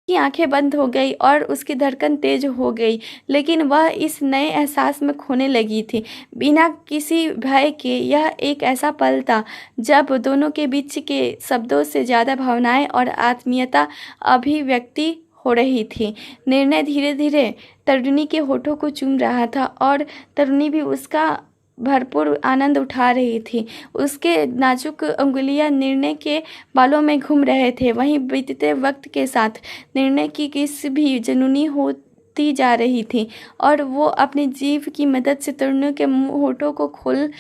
की आंखें बंद हो गई और उसकी धड़कन तेज हो गई, लेकिन वह इस नए एहसास में खोने लगी थी बिना किसी भय के। यह एक ऐसा पल था जब दोनों के बीच के शब्दों से ज़्यादा भावनाएं और आत्मीयता अभिव्यक्ति हो रही थी। निर्णय धीरे धीरे तरुणी के होठों को चूम रहा था और तरुणी भी उसका भरपूर आनंद उठा रही थी। उसके नाजुक उंगलियां निर्णय के बालों में घूम रहे थे। वहीं बीतते वक्त के साथ निर्णय की किस भी जुनूनी होती जा रही थी और वो अपनी जीभ की मदद से तरुणी के होठों को खोल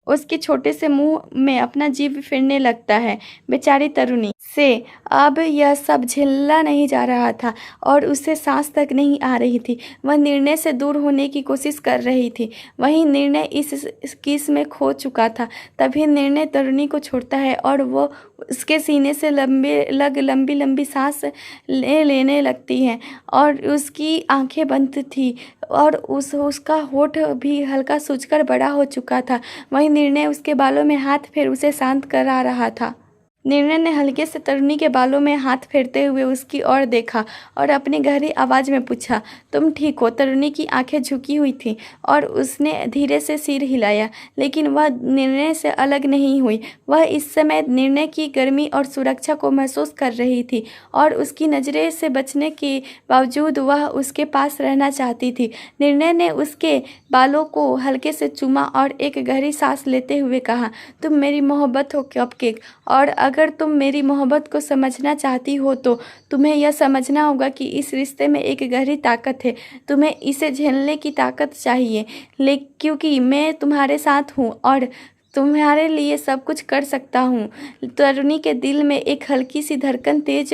उसके छोटे से मुंह में अपना जीभ फेरने लगता है। बेचारी तरुणी से अब यह सब झेला नहीं जा रहा था और उसे सांस तक नहीं आ रही थी। वह निर्णय से दूर होने की कोशिश कर रही थी। वहीं निर्णय इस किस में खो चुका था। तभी निर्णय तरुणी को छोड़ता है और वो उसके सीने से लंबी लंबी सांस लेने लगती हैं और उसकी आंखें बंद थी और उसका होठ भी हल्का सूजकर बड़ा हो चुका था। वहीं निर्णय उसके बालों में हाथ फेर उसे शांत करा रहा था। निर्णय ने हल्के से तरुणी के बालों में हाथ फेरते हुए उसकी ओर देखा और अपनी गहरी आवाज़ में पूछा, तुम ठीक हो? तरुणी की आंखें झुकी हुई थीं और उसने धीरे से सिर हिलाया, लेकिन वह निर्णय से अलग नहीं हुई। वह इस समय निर्णय की गर्मी और सुरक्षा को महसूस कर रही थी और उसकी नज़रें से बचने के बावजूद वह उसके पास रहना चाहती थी। निर्णय ने उसके बालों को हल्के से चूमा और एक गहरी सांस लेते हुए कहा, तुम मेरी मोहब्बत हो कपकेक, और अगर तुम मेरी मोहब्बत को समझना चाहती हो तो तुम्हें यह समझना होगा कि इस रिश्ते में एक गहरी ताकत है। तुम्हें इसे झेलने की ताकत चाहिए, क्योंकि मैं तुम्हारे साथ हूँ और तुम्हारे लिए सब कुछ कर सकता हूँ। तरुणी के दिल में एक हल्की सी धड़कन तेज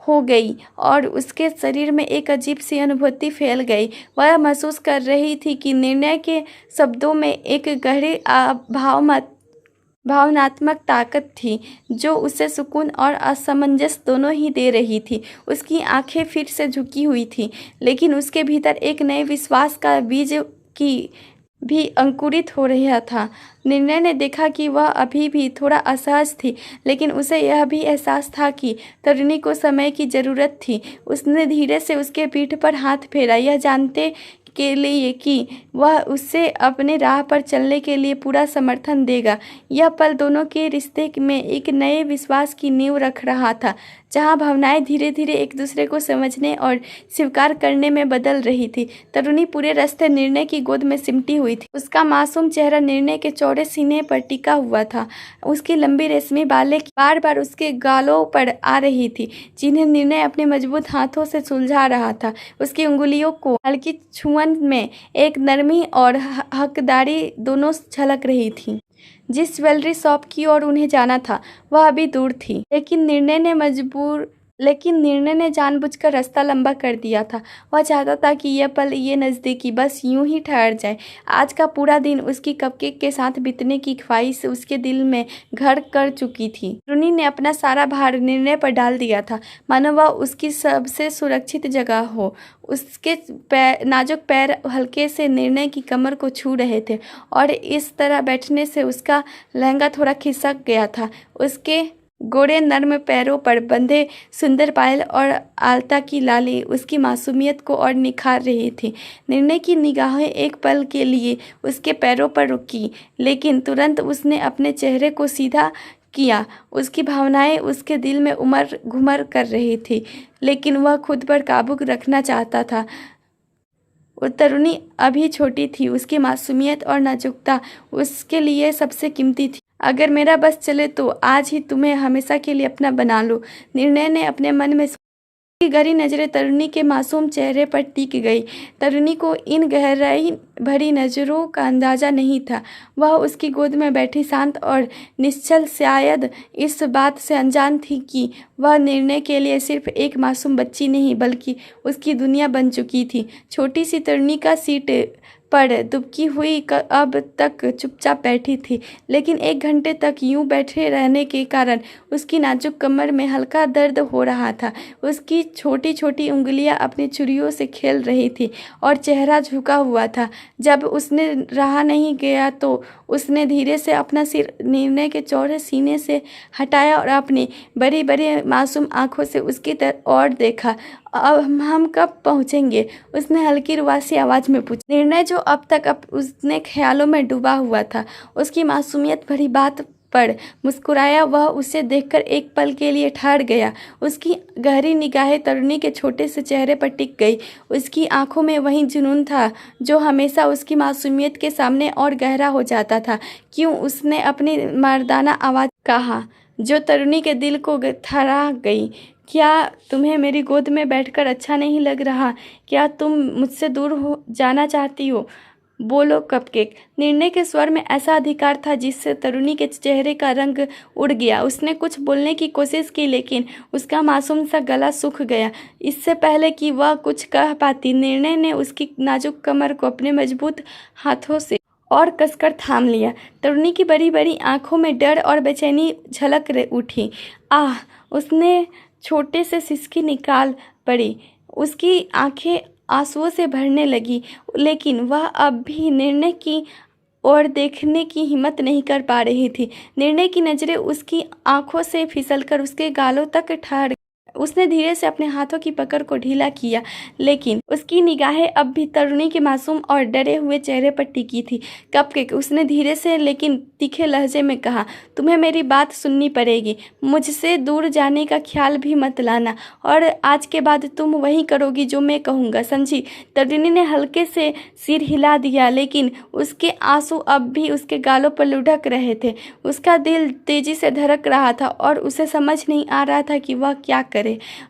हो गई और उसके शरीर में एक अजीब सी अनुभूति फैल गई। वह महसूस कर रही थी कि निर्णय के शब्दों में एक गहरी भावनात्मक ताकत थी जो उसे सुकून और असमंजस दोनों ही दे रही थी। उसकी आंखें फिर से झुकी हुई थीं, लेकिन उसके भीतर एक नए विश्वास का बीज की भी अंकुरित हो रहा था। निर्णय ने देखा कि वह अभी भी थोड़ा असहज थी, लेकिन उसे यह भी एहसास था कि तरुणी को समय की ज़रूरत थी। उसने धीरे से उसके पीठ पर हाथ फेरा, यह जानते के लिए कि वह उससे अपने राह पर चलने के लिए पूरा समर्थन देगा। यह पल दोनों के रिश्ते में एक नए विश्वास की नींव रख रहा था, जहां भावनाएं धीरे धीरे एक दूसरे को समझने और स्वीकार करने में बदल रही थी। तरुणी पूरे रास्ते निर्णय की गोद में सिमटी हुई थी। उसका मासूम चेहरा निर्णय के चौड़े सीने पर टिका हुआ था। उसकी लंबी रेशमी बालें बार बार उसके गालों पर आ रही थी, जिन्हें निर्णय अपने मजबूत हाथों से सुलझा रहा था। उसकी उंगलियों को हल्की छुअन में एक नरमी और हकदारी दोनों झलक रही थी। जिस ज्वेलरी शॉप की ओर उन्हें जाना था वह अभी दूर थी, लेकिन निर्णय ने जानबूझकर रास्ता लंबा कर दिया था। वह चाहता था कि यह पल, ये नज़दीकी बस यूं ही ठहर जाए। आज का पूरा दिन उसकी कपकेक के साथ बीतने की ख्वाहिश उसके दिल में घर कर चुकी थी। रुनी ने अपना सारा भार निर्णय पर डाल दिया था, मानो वह उसकी सबसे सुरक्षित जगह हो। उसके नाजुक पैर हल्के से निर्णय की कमर को छू रहे थे और इस तरह बैठने से उसका लहंगा थोड़ा खिसक गया था। उसके गोरे नर्म पैरों पर बंधे सुंदर पायल और आलता की लाली उसकी मासूमियत को और निखार रही थी। निर्णय की निगाहें एक पल के लिए उसके पैरों पर रुकी, लेकिन तुरंत उसने अपने चेहरे को सीधा किया। उसकी भावनाएं उसके दिल में उमड़ घुमड़ कर रही थी, लेकिन वह खुद पर काबू रखना चाहता था। तरुणी अभी छोटी थी, उसकी मासूमियत और नाजुकता उसके लिए सबसे कीमती थी। अगर मेरा बस चले तो आज ही तुम्हें हमेशा के लिए अपना बना लो, निर्णय ने अपने मन में की गहरी नजरें तरुणी के मासूम चेहरे पर टिक गई। तरुणी को इन गहराई भरी नज़रों का अंदाजा नहीं था। वह उसकी गोद में बैठी शांत और निश्चल शायद इस बात से अनजान थी कि वह निर्णय के लिए सिर्फ एक मासूम बच्ची नहीं बल्कि उसकी दुनिया बन चुकी थी। छोटी सी तरुणी का सीट पर दुबकी हुई अब तक चुपचाप बैठी थी, लेकिन 1 घंटे तक यूं बैठे रहने के कारण उसकी नाजुक कमर में हल्का दर्द हो रहा था। उसकी छोटी छोटी उंगलियां अपनी चुड़ियों से खेल रही थी और चेहरा झुका हुआ था। जब उसने रहा नहीं गया तो उसने धीरे से अपना सिर निर्णय के चौड़े सीने से हटाया और अपनी बड़ी बड़ी मासूम आंखों से उसकी ओर देखा। अब हम कब पहुंचेंगे? उसने हल्की रुआसी आवाज़ में पूछा। निर्णय जो अब तक उसने ख्यालों में डूबा हुआ था, उसकी मासूमियत भरी बात पर मुस्कुराया। वह उसे देखकर एक पल के लिए ठहर गया। उसकी गहरी निगाहें तरुणी के छोटे से चेहरे पर टिक गई। उसकी आंखों में वही जुनून था जो हमेशा उसकी मासूमियत के सामने और गहरा हो जाता था। क्यों? उसने अपनी मर्दाना आवाज़ कहा जो तरुणी के दिल को थरा गई। क्या तुम्हें मेरी गोद में बैठकर अच्छा नहीं लग रहा? क्या तुम मुझसे दूर हो जाना चाहती हो? बोलो कपकेक। निर्णय के स्वर में ऐसा अधिकार था जिससे तरुणी के चेहरे का रंग उड़ गया। उसने कुछ बोलने की कोशिश की, लेकिन उसका मासूम सा गला सूख गया। इससे पहले कि वह कुछ कह पाती, निर्णय ने उसकी नाजुक कमर को अपने मजबूत हाथों से और कसकर थाम लिया। तरुणी की बड़ी बड़ी आंखों में डर और बेचैनी झलक उठी। आह! उसने छोटे से सिसकी निकाल पड़ी। उसकी आंखें आंसुओं से भरने लगी, लेकिन वह अब भी निर्णय की ओर देखने की हिम्मत नहीं कर पा रही थी। निर्णय की नज़रें उसकी आंखों से फिसलकर उसके गालों तक ठहर। उसने धीरे से अपने हाथों की पकड़ को ढीला किया, लेकिन उसकी निगाहें अब भी तरुणी के मासूम और डरे हुए चेहरे पर टिकी थी। कपकेक, उसने धीरे से लेकिन तीखे लहजे में कहा, तुम्हें मेरी बात सुननी पड़ेगी। मुझसे दूर जाने का ख्याल भी मत लाना, और आज के बाद तुम वही करोगी जो मैं कहूँगा, समझी? तरुणी ने हल्के से सिर हिला दिया, लेकिन उसके आंसू अब भी उसके गालों पर लुढ़क रहे थे। उसका दिल तेजी से धड़क रहा था और उसे समझ नहीं आ रहा था कि वह क्या करे।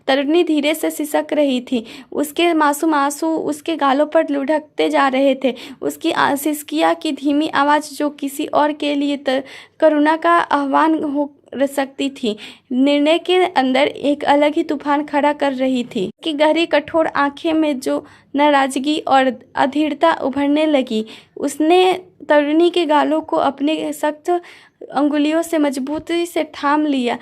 तरुणी धीरे से सिसक रही थी। उसके मासूम आंसू उसके गालों पर लुढ़कते जा रहे थे। उसकी सिसकिया की धीमी आवाज़ जो किसी और के लिए करुणा का आह्वान हो सकती थी, निर्णय के अंदर एक अलग ही तूफान खड़ा कर रही थी। कि गहरी कठोर आंखें में जो नाराजगी और अधीरता उभरने लगी। उसने तरुणी के गालों को अपने सख्त अंगुलियों से मजबूती से थाम लिया,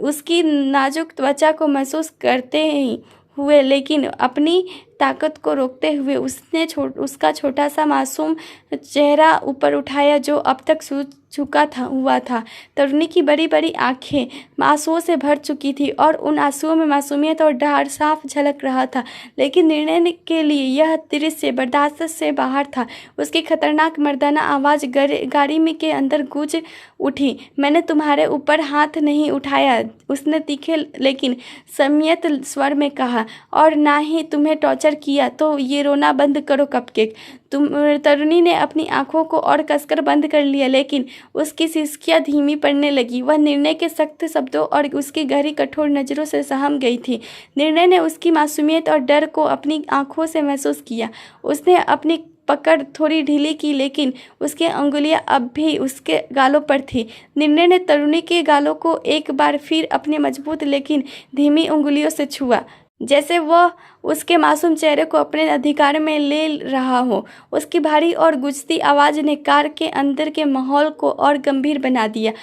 उसकी नाजुक त्वचा को महसूस करते ही हुए, लेकिन अपनी ताकत को रोकते हुए उसने उसका छोटा सा मासूम चेहरा ऊपर उठाया जो अब तक झुका हुआ था। तरुणी की बड़ी बड़ी आंखें आंसुओं से भर चुकी थी और उन आंसुओं में मासूमियत और डर साफ झलक रहा था, लेकिन निर्णय के लिए यह दृश्य बर्दाश्त से बाहर था। उसकी खतरनाक मर्दाना आवाज़ गाड़ी में के अंदर गूंज उठी, मैंने तुम्हारे ऊपर हाथ नहीं उठाया, उसने तीखे लेकिन संयत स्वर में कहा, और ना ही तुम्हें टॉर्चर किया। तो ये रोना बंद करो कपकेक। तरुणी ने अपनी आंखों को और कसकर बंद कर लिया, लेकिन उसकी सिसकियां धीमी पड़ने लगी। वह निर्णय के सख्त शब्दों और उसकी गहरी कठोर नज़रों से सहम गई थी। निर्णय ने उसकी मासूमियत और डर को अपनी आंखों से महसूस किया। उसने अपनी पकड़ थोड़ी ढीली की, लेकिन उसकी अंगुलियां अब भी उसके गालों पर थी। निर्णय ने तरुणी के गालों को एक बार फिर अपने मजबूत लेकिन धीमी उंगलियों से छुआ, जैसे वह उसके मासूम चेहरे को अपने अधिकार में ले रहा हो। उसकी भारी और गुजती आवाज़ ने कार के अंदर के माहौल को और गंभीर बना दिया।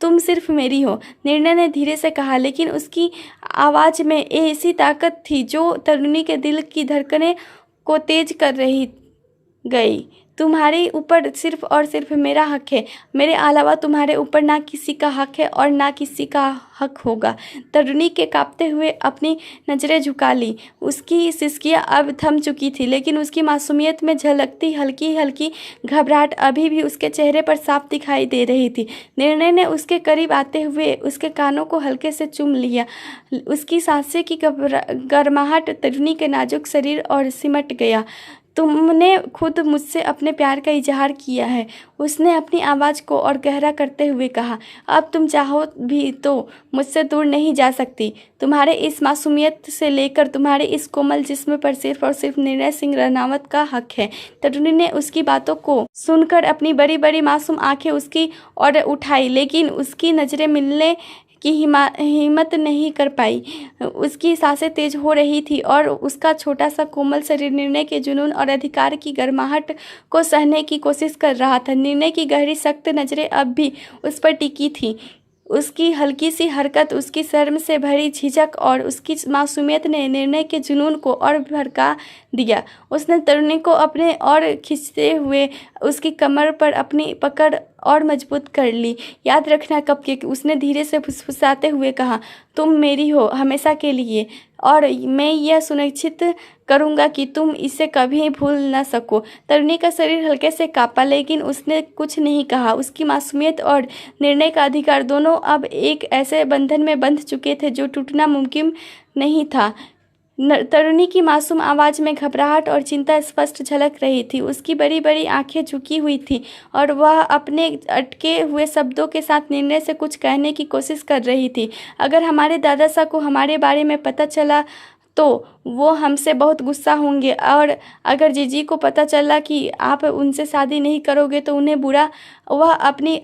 तुम सिर्फ मेरी हो, निर्णय ने धीरे से कहा, लेकिन उसकी आवाज़ में ऐसी ताकत थी जो तरुणी के दिल की धड़कनें को तेज कर रही गई। तुम्हारे ऊपर सिर्फ और सिर्फ मेरा हक है, मेरे अलावा तुम्हारे ऊपर ना किसी का हक है और ना किसी का हक होगा। तरुणी के कांपते हुए अपनी नज़रें झुका ली। उसकी सिसकियां अब थम चुकी थी, लेकिन उसकी मासूमियत में झलकती हल्की हल्की घबराहट अभी भी उसके चेहरे पर साफ दिखाई दे रही थी। निर्णय ने उसके करीब आते हुए उसके कानों को हल्के से चूम लिया। उसकी सांसें की गर्माहट तरुणी के नाजुक शरीर और सिमट गया। तुमने खुद मुझसे अपने प्यार का इजहार किया है, उसने अपनी आवाज़ को और गहरा करते हुए कहा। अब तुम चाहो भी तो मुझसे दूर नहीं जा सकती। तुम्हारे इस मासूमियत से लेकर तुम्हारे इस कोमल जिस्म पर सिर्फ और सिर्फ निर्णय सिंह रनावत का हक है। तरुणी ने उसकी बातों को सुनकर अपनी बड़ी बड़ी मासूम आंखें उसकी ओर उठाई, लेकिन उसकी नज़रें मिलने की हिम्मत नहीं कर पाई। उसकी सांसें तेज हो रही थी और उसका छोटा सा कोमल शरीर निर्णय के जुनून और अधिकार की गर्माहट को सहने की कोशिश कर रहा था। निर्णय की गहरी सख्त नज़रें अब भी उस पर टिकी थी। उसकी हल्की सी हरकत, उसकी शर्म से भरी झिझक और उसकी मासूमियत ने निर्णय के जुनून को और भड़का दिया। उसने तरुणी को अपने और खींचते हुए उसकी कमर पर अपनी पकड़ और मजबूत कर ली। याद रखना कपकेक, उसने धीरे से फुसफुसाते हुए कहा, तुम मेरी हो हमेशा के लिए, और मैं यह सुनिश्चित करूंगा कि तुम इसे कभी भूल न सको। तरुणी का शरीर हल्के से कांपा, लेकिन उसने कुछ नहीं कहा। उसकी मासूमियत और निर्णय का अधिकार दोनों अब एक ऐसे बंधन में बंध चुके थे जो टूटना मुमकिन नहीं था। तरुणी की मासूम आवाज़ में घबराहट और चिंता स्पष्ट झलक रही थी। उसकी बड़ी बड़ी आंखें झुकी हुई थी और वह अपने अटके हुए शब्दों के साथ निर्णय से कुछ कहने की कोशिश कर रही थी। अगर हमारे दादा साहब को हमारे बारे में पता चला तो वो हमसे बहुत गुस्सा होंगे, और अगर जीजी को पता चला कि आप उनसे शादी नहीं करोगे तो उन्हें बुरा। वह अपनी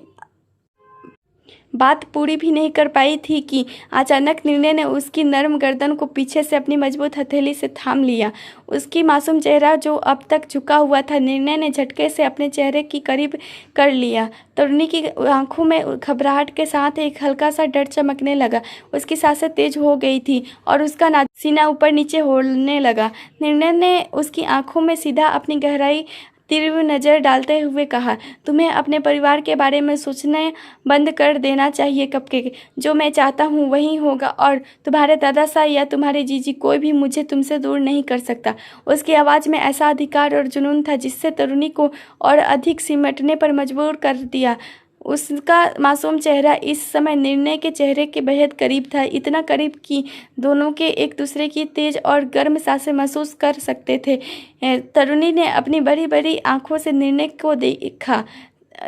बात पूरी भी नहीं कर पाई थी कि अचानक निर्णय ने उसकी नरम गर्दन को पीछे से अपनी मजबूत हथेली से थाम लिया। उसकी मासूम चेहरा जो अब तक झुका हुआ था, निर्णय ने झटके से अपने चेहरे के करीब कर लिया। तरुणी की आंखों में घबराहट के साथ एक हल्का सा डर चमकने लगा। उसकी सांसें तेज हो गई थी और उसका सीना ऊपर नीचे होने लगा। निर्णय ने उसकी आंखों में सीधा अपनी गहराई तीव्र नज़र डालते हुए कहा, तुम्हें अपने परिवार के बारे में सोचना बंद कर देना चाहिए कपकेक। जो मैं चाहता हूँ वही होगा और तुम्हारे दादा साहब या तुम्हारे जीजी कोई भी मुझे तुमसे दूर नहीं कर सकता। उसकी आवाज़ में ऐसा अधिकार और जुनून था जिससे तरुणी को और अधिक सिमटने पर मजबूर कर दिया। उसका मासूम चेहरा इस समय निर्णय के चेहरे के बेहद करीब था, इतना करीब कि दोनों के एक दूसरे की तेज और गर्म सांसें महसूस कर सकते थे। तरुणी ने अपनी बड़ी बड़ी आंखों से निर्णय को देखा,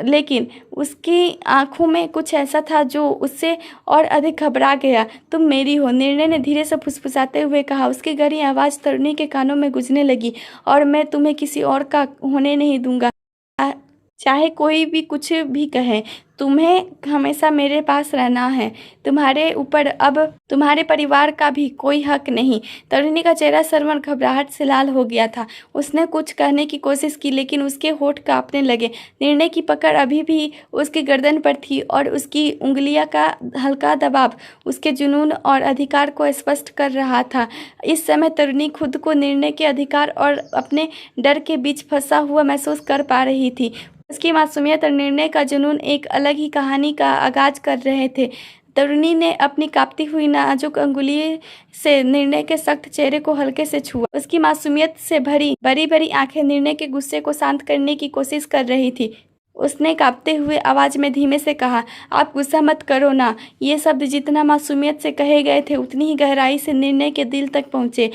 लेकिन उसकी आंखों में कुछ ऐसा था जो उससे और अधिक घबरा गया। तुम मेरी हो, निर्णय ने धीरे से फुसफुसाते हुए कहा। उसकी गहरी आवाज़ तरुणी के कानों में गूंजने लगी, और मैं तुम्हें किसी और का होने नहीं दूंगा, चाहे कोई भी कुछ भी कहे। तुम्हें हमेशा मेरे पास रहना है। तुम्हारे ऊपर अब तुम्हारे परिवार का भी कोई हक नहीं। तरुणी का चेहरा शर्म और घबराहट से लाल हो गया था। उसने कुछ कहने की कोशिश की, लेकिन उसके होंठ कांपने लगे। निर्णय की पकड़ अभी भी उसकी गर्दन पर थी और उसकी उंगलियों का हल्का दबाव उसके जुनून और अधिकार को स्पष्ट कर रहा था। इस समय तरुणी खुद को निर्णय के अधिकार और अपने डर के बीच फंसा हुआ महसूस कर पा रही थी। उसकी मासूमियत और निर्णय का जुनून एक अलग ही कहानी का आगाज कर रहे थे। तरुणी ने अपनी कांपती हुई नाजुक अंगुली से निर्णय के सख्त चेहरे को हल्के से छुआ। उसकी मासूमियत से भरी बड़ी बड़ी आंखें निर्णय के गुस्से को शांत करने की कोशिश कर रही थी। उसने कांपते हुए आवाज में धीमे से कहा, आप गुस्सा मत करो ना। ये शब्द जितना मासूमियत से कहे गए थे उतनी ही गहराई से निर्णय के दिल तक पहुँचे।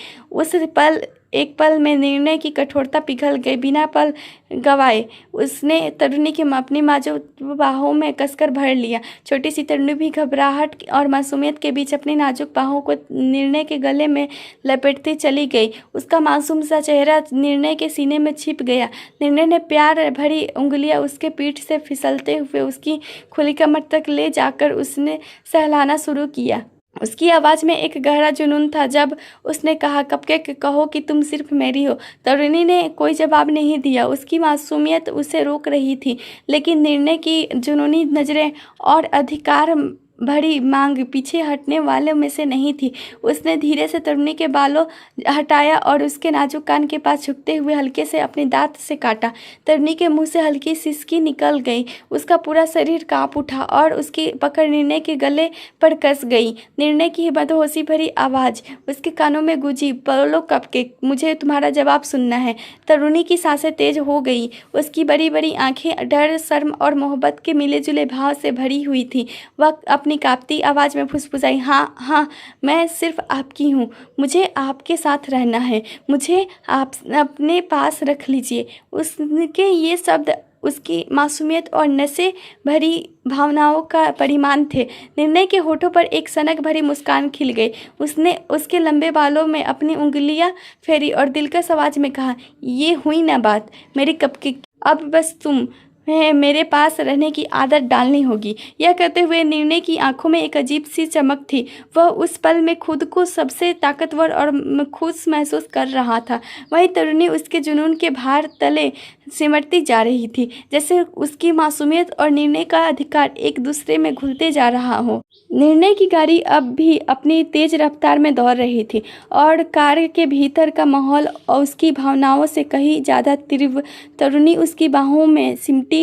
एक पल में निर्णय की कठोरता पिघल गई। बिना पल गवाए उसने तरुणी की अपनी नाजुक बाहों में कसकर भर लिया। छोटी सी तरुणी भी घबराहट और मासूमियत के बीच अपनी नाजुक बाहों को निर्णय के गले में लपेटती चली गई। उसका मासूम सा चेहरा निर्णय के सीने में छिप गया। निर्णय ने प्यार भरी उंगलियां उसके पीठ से फिसलते हुए उसकी खुली कमर तक ले जाकर उसने सहलाना शुरू किया। उसकी आवाज़ में एक गहरा जुनून था जब उसने कहा, कपकेक कहो कि तुम सिर्फ मेरी हो। तरुणी ने कोई जवाब नहीं दिया। उसकी मासूमियत उसे रोक रही थी, लेकिन निर्णय की जुनूनी नज़रें और अधिकार भरी मांग पीछे हटने वाले में से नहीं थी। उसने धीरे से तरुणी के बालों हटाया और उसके नाजुक कान के पास झुकते हुए हल्के से अपने दांत से काटा। तरुणी के मुंह से हल्की सिसकी निकल गई। उसका पूरा शरीर कांप उठा और उसकी पकड़ निर्णय के गले पर कस गई। निर्णय की मदहोशी भरी आवाज़ उसके कानों में गूंजी, बोलो कपकेक, मुझे तुम्हारा जवाब सुनना है। तरुणी की सांसें तेज हो गई। उसकी बड़ी बड़ी आंखें डर, शर्म और मोहब्बत के मिले जुले भाव से भरी हुई थी। वह अपनी कांपती आवाज में फुसफुसाई, हाँ, मैं सिर्फ आपकी हूँ। मुझे आपके साथ रहना है। मुझे आप अपने पास रख लीजिए। उसके ये शब्द उसकी मासूमियत और नशे भरी भावनाओं का परिमाण थे। निर्णय के होठों पर एक सनक भरी मुस्कान खिल गई। उसने उसके लंबे बालों में अपनी उंगलियां फेरी और दिलकश आवाज में कहा, ये हुई ना बात मेरी कपकेक, अब बस तुम मेरे पास रहने की आदत डालनी होगी। यह कहते हुए निर्णय की आंखों में एक अजीब सी चमक थी। वह उस पल में खुद को सबसे ताकतवर और खुश महसूस कर रहा था। वहीं तरुणी उसके जुनून के भार तले सिमटती जा रही थी, जैसे उसकी मासूमियत और निर्णय का अधिकार एक दूसरे में घुलते जा रहा हो। निर्णय की गाड़ी अब भी अपनी तेज रफ्तार में दौड़ रही थी और कार के भीतर का माहौल और उसकी भावनाओं से कहीं ज़्यादा तीव्र। तरुणी उसकी बाहों में सिमटी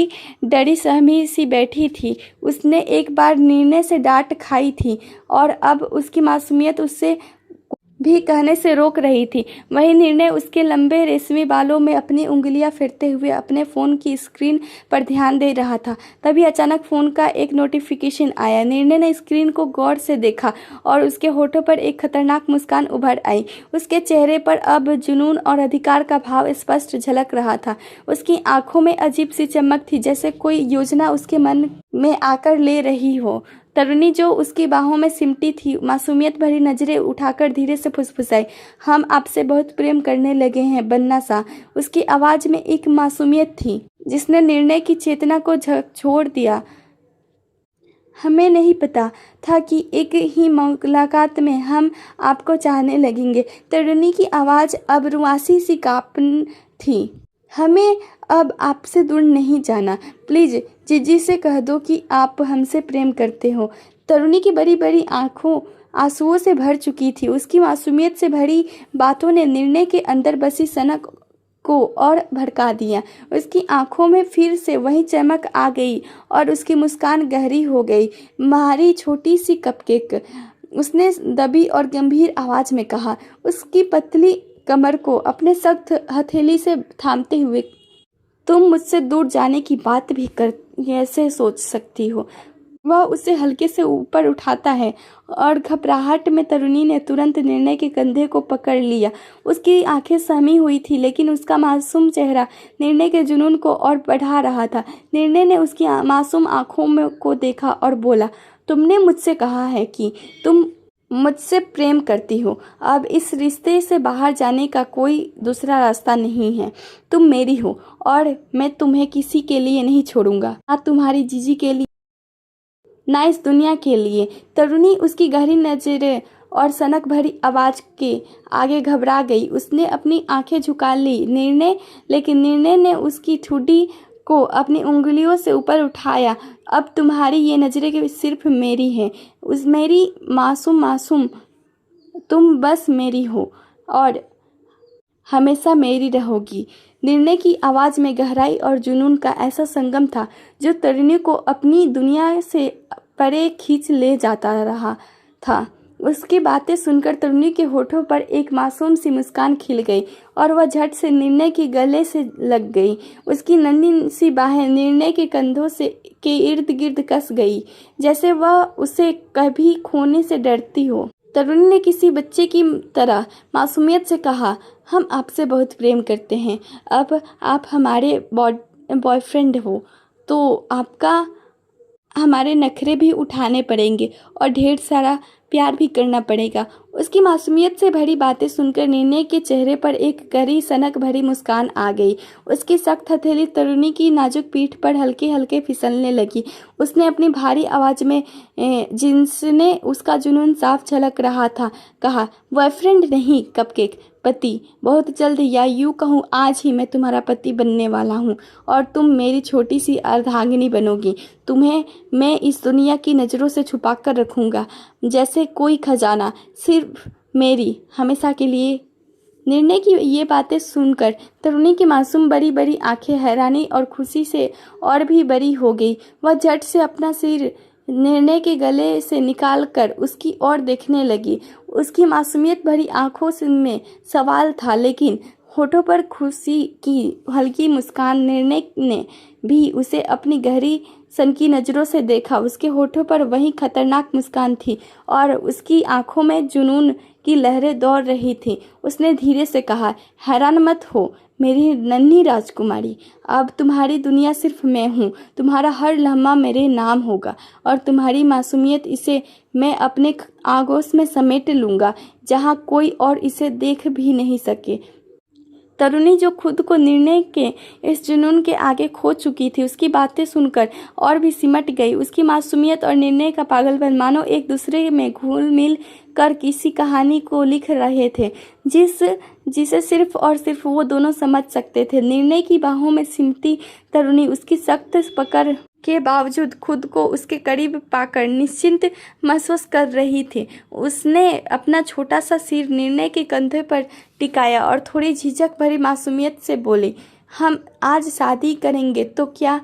डरी सहमी सी बैठी थी। उसने एक बार निर्णय से डांट खाई थी और अब उसकी मासूमियत उससे भी कहने से रोक रही थी। वही निर्णय उसके लंबे रेशमी बालों में अपनी उंगलियां फेरते हुए अपने फ़ोन की स्क्रीन पर ध्यान दे रहा था। तभी अचानक फ़ोन का एक नोटिफिकेशन आया। निर्णय ने स्क्रीन को गौर से देखा और उसके होठों पर एक खतरनाक मुस्कान उभर आई। उसके चेहरे पर अब जुनून और अधिकार का भाव स्पष्ट झलक रहा था। उसकी आंखों में अजीब सी चमक थी, जैसे कोई योजना उसके मन में आकर ले रही हो। तरुणी जो उसकी बाहों में सिमटी थी, मासूमियत भरी नजरें उठाकर धीरे से फुसफुसाई, हम आपसे बहुत प्रेम करने लगे हैं बन्ना सा। उसकी आवाज़ में एक मासूमियत थी जिसने निर्णय की चेतना को झकझोर दिया। हमें नहीं पता था कि एक ही मुलाकात में हम आपको चाहने लगेंगे। तरुणी की आवाज़ अब रुआसी सी कांपन थी। हमें अब आपसे दूर नहीं जाना। प्लीज़ जीजी से कह दो कि आप हमसे प्रेम करते हो। तरुणी की बड़ी बड़ी आंखों आंसुओं से भर चुकी थी। उसकी मासूमियत से भरी बातों ने निर्णय के अंदर बसी सनक को और भड़का दिया। उसकी आंखों में फिर से वही चमक आ गई और उसकी मुस्कान गहरी हो गई। मारी छोटी सी कपकेक, उसने दबी और गंभीर आवाज में कहा, उसकी पतली कमर को अपने सख्त हथेली से थामते हुए। तुम मुझसे दूर जाने की बात भी कैसे सोच सकती हो? वह उसे हल्के से ऊपर उठाता है और घबराहट में तरुणी ने तुरंत निर्णय के कंधे को पकड़ लिया। उसकी आंखें सहमी हुई थी, लेकिन उसका मासूम चेहरा निर्णय के जुनून को और बढ़ा रहा था। निर्णय ने उसकी मासूम आंखों में को देखा और बोला, तुमने मुझसे कहा है कि तुम मुझसे प्रेम करती हो। अब इस रिश्ते से बाहर जाने का कोई दूसरा रास्ता नहीं है। तुम मेरी हो और मैं तुम्हें किसी के लिए नहीं छोड़ूंगा, ना तुम्हारी जीजी के लिए, ना इस दुनिया के लिए। तरुणी उसकी गहरी नजरें और सनक भरी आवाज के आगे घबरा गई। उसने अपनी आंखें झुका ली लेकिन निर्णय ने उसकी ठुड्डी को अपनी उंगलियों से ऊपर उठाया। अब तुम्हारी ये नजरें सिर्फ मेरी हैं, मेरी मासूम, तुम बस मेरी हो और हमेशा मेरी रहोगी। निर्णय की आवाज में गहराई और जुनून का ऐसा संगम था जो तरुणी को अपनी दुनिया से परे खींच ले जाता रहा था। उसकी बातें सुनकर तरुणी के होठों पर एक मासूम सी मुस्कान खिल गई और वह झट से निर्णय के गले से लग गई। उसकी नन्ही सी बाहें निर्णय के कंधों के इर्द गिर्द कस गई, जैसे वह उसे कभी खोने से डरती हो। तरुणी ने किसी बच्चे की तरह मासूमियत से कहा, हम आपसे बहुत प्रेम करते हैं। अब आप हमारे बॉयफ्रेंड हो तो आपका हमारे नखरे भी उठाने पड़ेंगे और ढेर सारा प्यार भी करना पड़ेगा। उसकी मासूमियत से भरी बातें सुनकर निर्णय के चेहरे पर एक गहरी सनक भरी मुस्कान आ गई। उसकी सख्त हथेली तरुणी की नाजुक पीठ पर हल्के हल्के फिसलने लगी। उसने अपनी भारी आवाज में, जिसने उसका जुनून साफ झलक रहा था, कहा, बॉयफ्रेंड नहीं कपकेक, पति। बहुत जल्द, या यूं कहूँ आज ही, मैं तुम्हारा पति बनने वाला हूँ और तुम मेरी छोटी सी अर्धांगिनी बनोगी। तुम्हें मैं इस दुनिया की नज़रों से छुपा कर रखूँगा जैसे कोई खजाना, सिर्फ मेरी, हमेशा के लिए। निर्णय की ये बातें सुनकर तरुणी की मासूम बड़ी बड़ी आंखें हैरानी और खुशी से और भी बड़ी हो गई। वह झट से अपना सिर निर्णय के गले से निकालकर उसकी ओर देखने लगी। उसकी मासूमियत भरी आंखों में सवाल था, लेकिन होठों पर खुशी की हल्की मुस्कान। निर्णय ने भी उसे अपनी गहरी सनकी नज़रों से देखा। उसके होठों पर वही खतरनाक मुस्कान थी और उसकी आंखों में जुनून की लहरें दौड़ रही थी। उसने धीरे से कहा, हैरान मत हो मेरी नन्ही राजकुमारी, अब तुम्हारी दुनिया सिर्फ मैं हूँ। तुम्हारा हर लम्हा मेरे नाम होगा और तुम्हारी मासूमियत, इसे मैं अपने आगोश में समेट लूँगा जहाँ कोई और इसे देख भी नहीं सके। तरुणी, जो खुद को निर्णय के इस जुनून के आगे खो चुकी थी, उसकी बातें सुनकर और भी सिमट गई। उसकी मासूमियत और निर्णय का पागलपन मानो एक दूसरे में घुल मिल कर किसी कहानी को लिख रहे थे जिसे सिर्फ और सिर्फ वो दोनों समझ सकते थे। निर्णय की बाहों में सिमटी तरुणी उसकी सख्त पकड़ के बावजूद खुद को उसके करीब पाकर निश्चिंत महसूस कर रही थी। उसने अपना छोटा सा सिर निर्णय के कंधे पर टिकाया और थोड़ी झिझक भरी मासूमियत से बोली, हम आज शादी करेंगे तो क्या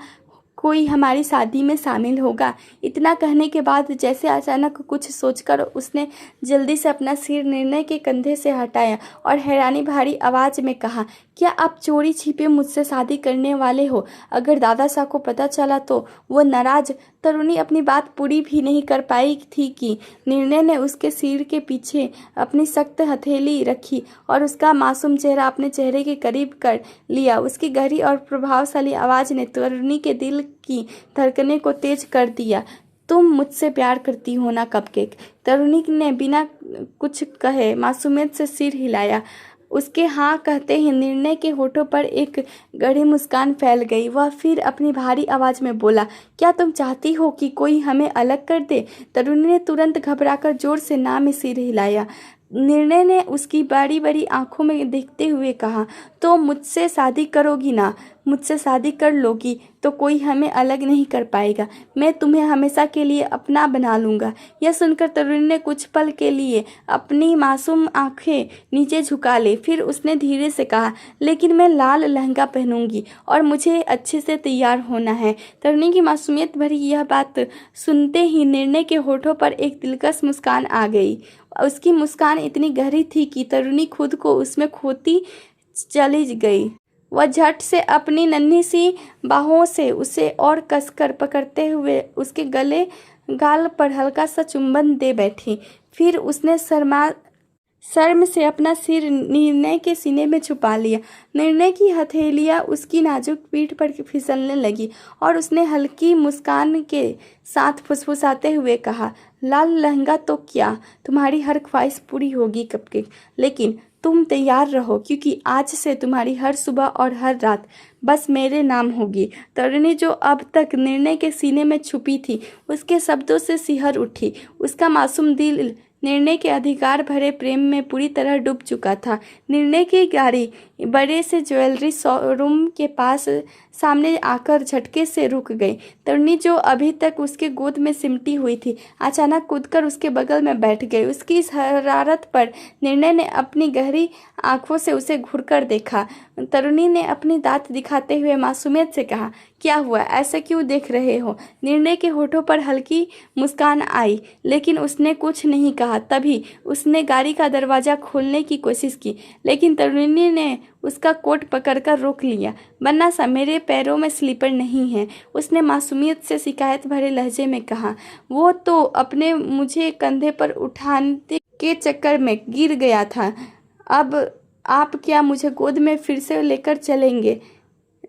कोई हमारी शादी में शामिल होगा? इतना कहने के बाद जैसे अचानक कुछ सोचकर उसने जल्दी से अपना सिर निर्णय के कंधे से हटाया और हैरानी भरी आवाज में कहा, क्या आप चोरी छिपे मुझसे शादी करने वाले हो? अगर दादा साहब को पता चला तो वो नाराज। तरुणी अपनी बात पूरी भी नहीं कर पाई थी कि निर्णय ने उसके सिर के पीछे अपनी सख्त हथेली रखी और उसका मासूम चेहरा अपने चेहरे के करीब कर लिया। उसकी गहरी और प्रभावशाली आवाज ने तरुणी के दिल की धड़कने को तेज कर दिया। तुम मुझसे प्यार करती हो ना कपकेक? तरुणी ने बिना कुछ कहे मासूमियत से सिर हिलाया। उसके हाँ कहते ही निर्णय के होठों पर एक गहरी मुस्कान फैल गई। वह फिर अपनी भारी आवाज में बोला, क्या तुम चाहती हो कि कोई हमें अलग कर दे? तरुणी ने तुरंत घबराकर जोर से ना में सिर हिलाया। निर्णय ने उसकी बड़ी बड़ी आंखों में देखते हुए कहा, तो मुझसे शादी करोगी ना? मुझसे शादी कर लोगी तो कोई हमें अलग नहीं कर पाएगा। मैं तुम्हें हमेशा के लिए अपना बना लूँगा। यह सुनकर तरुणी ने कुछ पल के लिए अपनी मासूम आंखें नीचे झुका ली। फिर उसने धीरे से कहा, लेकिन मैं लाल लहंगा पहनूंगी और मुझे अच्छे से तैयार होना है। तरुणी की मासूमियत भरी यह बात सुनते ही निर्णय के होठों पर एक दिलकश मुस्कान आ गई। उसकी मुस्कान इतनी गहरी थी कि तरुणी खुद को उसमें खोती चली गई। वह झट से अपनी नन्ही सी बाहों से उसे और कसकर पकड़ते हुए उसके गाल पर हल्का सा चुंबन दे बैठी। फिर उसने शर्म से अपना सिर निर्णय के सीने में छुपा लिया। निर्णय की हथेलियां उसकी नाजुक पीठ पर फिसलने लगी और उसने हल्की मुस्कान के साथ फुसफुसाते हुए कहा, लाल लहंगा तो क्या, तुम्हारी हर ख्वाहिश पूरी होगी कपकेक, लेकिन तुम तैयार रहो क्योंकि आज से तुम्हारी हर सुबह और हर रात बस मेरे नाम होगी। तरुणी जो अब तक निर्णय के सीने में छुपी थी, उसके शब्दों से सिहर उठी। उसका मासूम दिल निर्णय के अधिकार भरे प्रेम में पूरी तरह डूब चुका था। निर्णय की गाड़ी बड़े से ज्वेलरी शोरूम के पास सामने आकर झटके से रुक गई। तरुणी जो अभी तक उसके गोद में सिमटी हुई थी, अचानक कूदकर उसके बगल में बैठ गई। उसकी इस हरारत पर निर्णय ने अपनी गहरी आंखों से उसे घूरकर देखा। तरुणी ने अपनी दांत दिखाते हुए मासूमियत से कहा, क्या हुआ, ऐसा क्यों देख रहे हो? निर्णय के होठों पर हल्की मुस्कान आई, लेकिन उसने कुछ नहीं कहा। तभी उसने गाड़ी का दरवाज़ा खोलने की कोशिश की, लेकिन तरुणी ने उसका कोट पकड़कर रोक लिया। बन्ना सा, मेरे पैरों में स्लीपर नहीं है, उसने मासूमियत से शिकायत भरे लहजे में कहा। वो तो अपने मुझे कंधे पर उठाने के चक्कर में गिर गया था। अब आप क्या मुझे गोद में फिर से लेकर चलेंगे?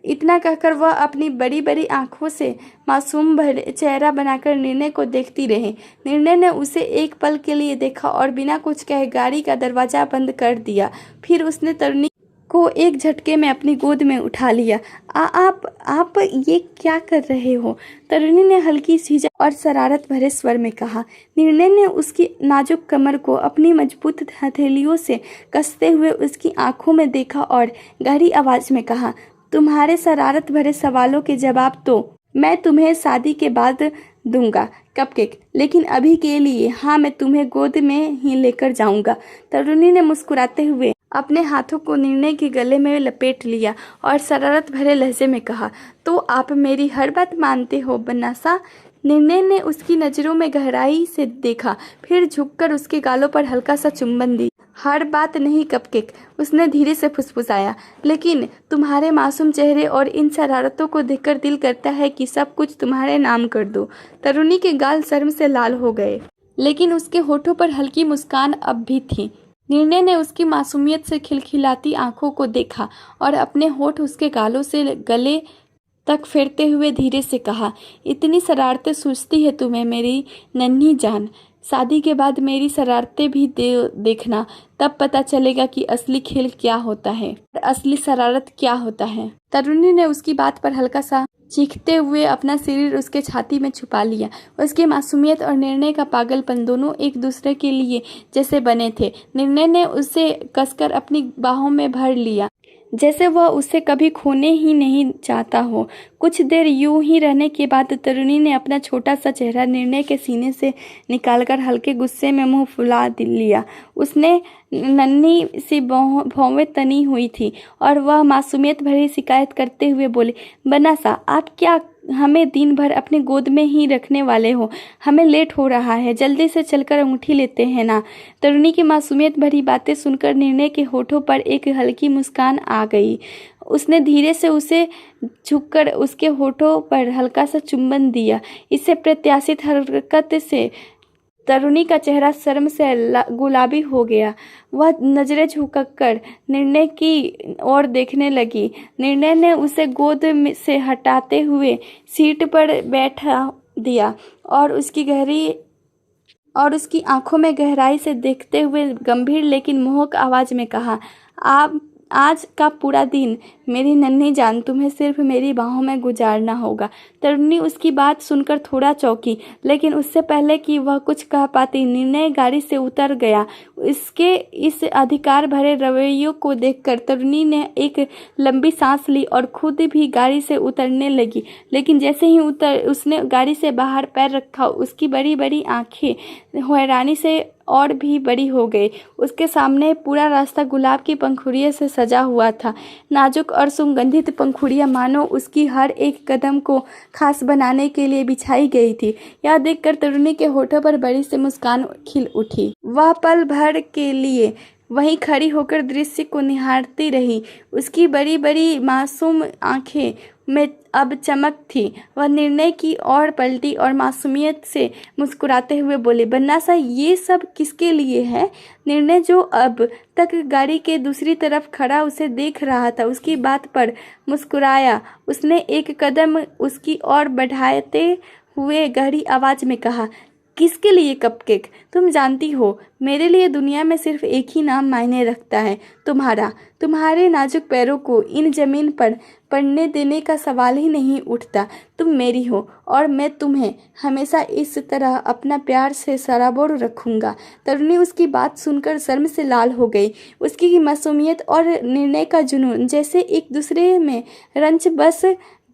इतना कहकर वह अपनी बड़ी बड़ी आंखों से मासूम भरे चेहरा बनाकर निर्णय को देखती रही। निर्णय ने उसे एक पल के लिए देखा और बिना कुछ कहे गाड़ी का दरवाज़ा बंद कर दिया। फिर उसने तरुणी को एक झटके में अपनी गोद में उठा लिया। आप ये क्या कर रहे हो? तरुणी ने हल्की झिझक और शरारत भरे स्वर में कहा। निर्णय ने उसकी नाजुक कमर को अपनी मजबूत हथेलियों से कसते हुए उसकी आंखों में देखा और गहरी आवाज में कहा, तुम्हारे शरारत भरे सवालों के जवाब तो मैं तुम्हें शादी के बाद दूंगा कपकेक, लेकिन अभी के लिए हाँ, मैं तुम्हें गोद में ही लेकर जाऊंगा। तरुणी ने मुस्कुराते हुए अपने हाथों को निर्णय के गले में लपेट लिया और शरारत भरे लहजे में कहा, तो आप मेरी हर बात मानते हो बनासा? निर्णय ने उसकी नज़रों में गहराई से देखा, फिर झुककर उसके गालों पर हल्का सा चुंबन दी। हर बात नहीं कपकेक, उसने धीरे से फुसफुसाया, लेकिन तुम्हारे मासूम चेहरे और इन शरारतों को देखकर दिल करता है कि सब कुछ तुम्हारे नाम कर दो। तरुणी के गाल शर्म से लाल हो गए, लेकिन उसके होठों पर हल्की मुस्कान अब भी थी। निर्णय ने उसकी मासूमियत से खिलखिलाती आंखों को देखा और अपने होठ उसके गालों से गले तक फेरते हुए धीरे से कहा, इतनी शरारतें सूझती है तुम्हें मेरी नन्ही जान? शादी के बाद मेरी शरारतें भी देखना, तब पता चलेगा कि असली खेल क्या होता है, असली शरारत क्या होता है। तरुणी ने उसकी बात पर हल्का सा चीखते हुए अपना शरीर उसके छाती में छुपा लिया। उसकी मासूमियत और निर्णय का पागलपन दोनों एक दूसरे के लिए जैसे बने थे। निर्णय ने उसे कसकर अपनी बाहों में भर लिया, जैसे वह उसे कभी खोने ही नहीं चाहता हो। कुछ देर यूं ही रहने के बाद तरुणी ने अपना छोटा सा चेहरा निर्णय के सीने से निकालकर हल्के गुस्से में मुंह फुला लिया। उसने नन्ही सी भौवें तनी हुई थी और वह मासूमियत भरी शिकायत करते हुए बोली, बनासा, आप क्या हमें दिन भर अपने गोद में ही रखने वाले हो? हमें लेट हो रहा है, जल्दी से चलकर अंगूठी लेते हैं ना। तरुणी की मासूमियत भरी बातें सुनकर निर्णय के होठों पर एक हल्की मुस्कान आ गई। उसने धीरे से उसे झुककर उसके होठों पर हल्का सा चुंबन दिया। इससे प्रत्याशित हरकत से तरुणी का चेहरा शर्म से गुलाबी हो गया। वह नजरें झुककर निर्णय की ओर देखने लगी। निर्णय ने उसे गोद से हटाते हुए सीट पर बैठा दिया और उसकी आंखों में गहराई से देखते हुए गंभीर लेकिन मोहक आवाज में कहा, आज का पूरा दिन मेरी नन्ही जान तुम्हें सिर्फ मेरी बाहों में गुजारना होगा। तरुणी उसकी बात सुनकर थोड़ा चौंकी, लेकिन उससे पहले कि वह कुछ कह पाती निर्णय गाड़ी से उतर गया। इसके इस अधिकार भरे रवैये को देखकर तरुणी ने एक लंबी सांस ली और खुद भी गाड़ी से उतरने लगी। लेकिन जैसे ही उसने गाड़ी से बाहर पैर रखा, उसकी बड़ी बड़ी आंखें हैरानी से और भी बड़ी हो गई। उसके सामने पूरा रास्ता गुलाब की पंखुड़ियों से सजा हुआ था। नाजुक और सुगंधित पंखुड़ियां मानो उसकी हर एक कदम को खास बनाने के लिए बिछाई गई थी। यह देखकर तरुणी के होठों पर बड़ी सी मुस्कान खिल उठी। वह पल भर के लिए वहीं खड़ी होकर दृश्य को निहारती रही। उसकी बड़ी बड़ी मासूम आंखें में अब चमक थी। वह निर्णय की ओर पलटी और मासूमियत से मुस्कुराते हुए बोली, बन्ना-सा, ये सब किसके लिए है? निर्णय, जो अब तक गाड़ी के दूसरी तरफ खड़ा उसे देख रहा था, उसकी बात पर मुस्कुराया। उसने एक कदम उसकी ओर बढ़ाते हुए गहरी आवाज में कहा, किसके लिए कपकेक? तुम जानती हो, मेरे लिए दुनिया में सिर्फ एक ही नाम मायने रखता है, तुम्हारा। तुम्हारे नाजुक पैरों को इन जमीन पर पड़ने देने का सवाल ही नहीं उठता। तुम मेरी हो और मैं तुम्हें हमेशा इस तरह अपना प्यार से सराबोर रखूंगा। तरुणी उसकी बात सुनकर शर्म से लाल हो गई। उसकी मासूमियत और निर्णय का जुनून जैसे एक दूसरे में रंच बस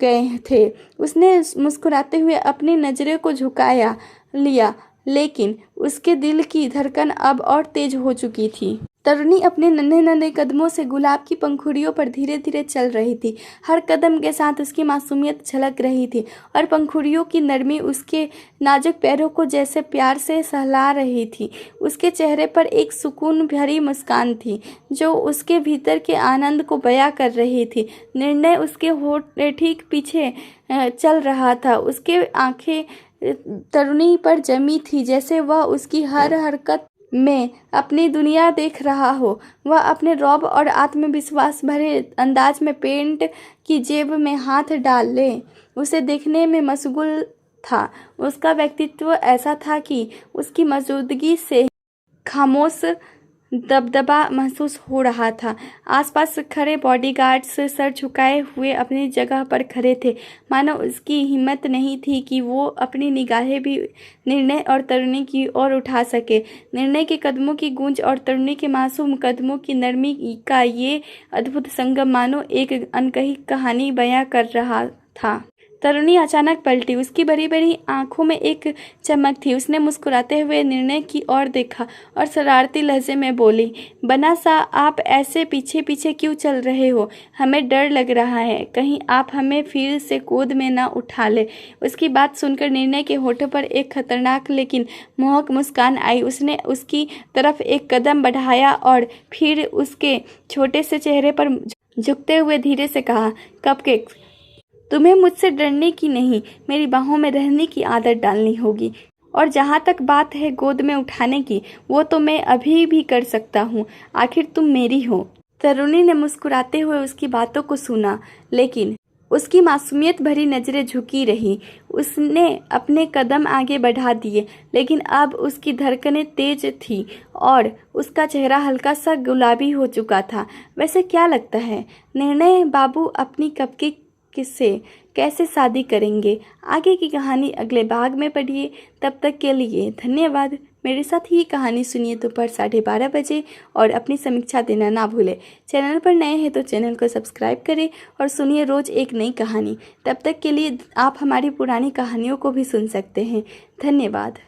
गए थे। उसने मुस्कुराते हुए अपनी नजरों को झुकाया लिया, लेकिन उसके दिल की धड़कन अब और तेज हो चुकी थी। तरुणी अपने नन्हे नन्हे कदमों से गुलाब की पंखुड़ियों पर धीरे धीरे चल रही थी। हर कदम के साथ उसकी मासूमियत झलक रही थी और पंखुड़ियों की नरमी उसके नाजुक पैरों को जैसे प्यार से सहला रही थी। उसके चेहरे पर एक सुकून भरी मुस्कान थी जो उसके भीतर के आनंद को बयां कर रही थी। निर्णय उसके होठ ठीक पीछे चल रहा था। उसके आंखें तरुणी पर जमी थी, जैसे वह उसकी हर हरकत में अपनी दुनिया देख रहा हो। वह अपने रौब और आत्मविश्वास भरे अंदाज में पेंट की जेब में हाथ डाल ले उसे देखने में मशगूल था। उसका व्यक्तित्व ऐसा था कि उसकी मौजूदगी से खामोश दबदबा महसूस हो रहा था। आसपास खड़े बॉडीगार्ड्स सर झुकाए हुए अपनी जगह पर खड़े थे, मानो उसकी हिम्मत नहीं थी कि वो अपनी निगाहें भी निर्णय और तरुणी की ओर उठा सके। निर्णय के कदमों की गूंज और तरुणी के मासूम कदमों की नरमी का ये अद्भुत संगम मानो एक अनकही कहानी बयां कर रहा था। तरुणी अचानक पलटी। उसकी बड़ी बड़ी आंखों में एक चमक थी। उसने मुस्कुराते हुए निर्णय की ओर देखा और शरारती लहजे में बोली, बन्ना-सा, आप ऐसे पीछे पीछे क्यों चल रहे हो? हमें डर लग रहा है, कहीं आप हमें फिर से गोद में न उठा ले। उसकी बात सुनकर निर्णय के होठों पर एक खतरनाक लेकिन मोहक मुस्कान आई। उसने उसकी तरफ एक कदम बढ़ाया और फिर उसके छोटे से चेहरे पर झुकते हुए धीरे से कहा, कपकेक, तुम्हें मुझसे डरने की नहीं, मेरी बाहों में रहने की आदत डालनी होगी। और जहाँ तक बात है गोद में उठाने की, वो तो मैं अभी भी कर सकता हूँ। आखिर तुम मेरी हो। तरुणी ने मुस्कुराते हुए उसकी बातों को सुना, लेकिन उसकी मासूमियत भरी नजरें झुकी रही। उसने अपने कदम आगे बढ़ा दिए, लेकिन अब उसकी धड़कनें तेज थी और उसका चेहरा हल्का सा गुलाबी हो चुका था। वैसे क्या लगता है, निर्णय बाबू अपनी कपकेक किससे कैसे शादी करेंगे? आगे की कहानी अगले भाग में पढ़िए। तब तक के लिए धन्यवाद। मेरे साथ ही कहानी सुनिए दोपहर 12:30 बजे और अपनी समीक्षा देना ना भूलें। चैनल पर नए हैं तो चैनल को सब्सक्राइब करें और सुनिए रोज एक नई कहानी। तब तक के लिए आप हमारी पुरानी कहानियों को भी सुन सकते हैं। धन्यवाद।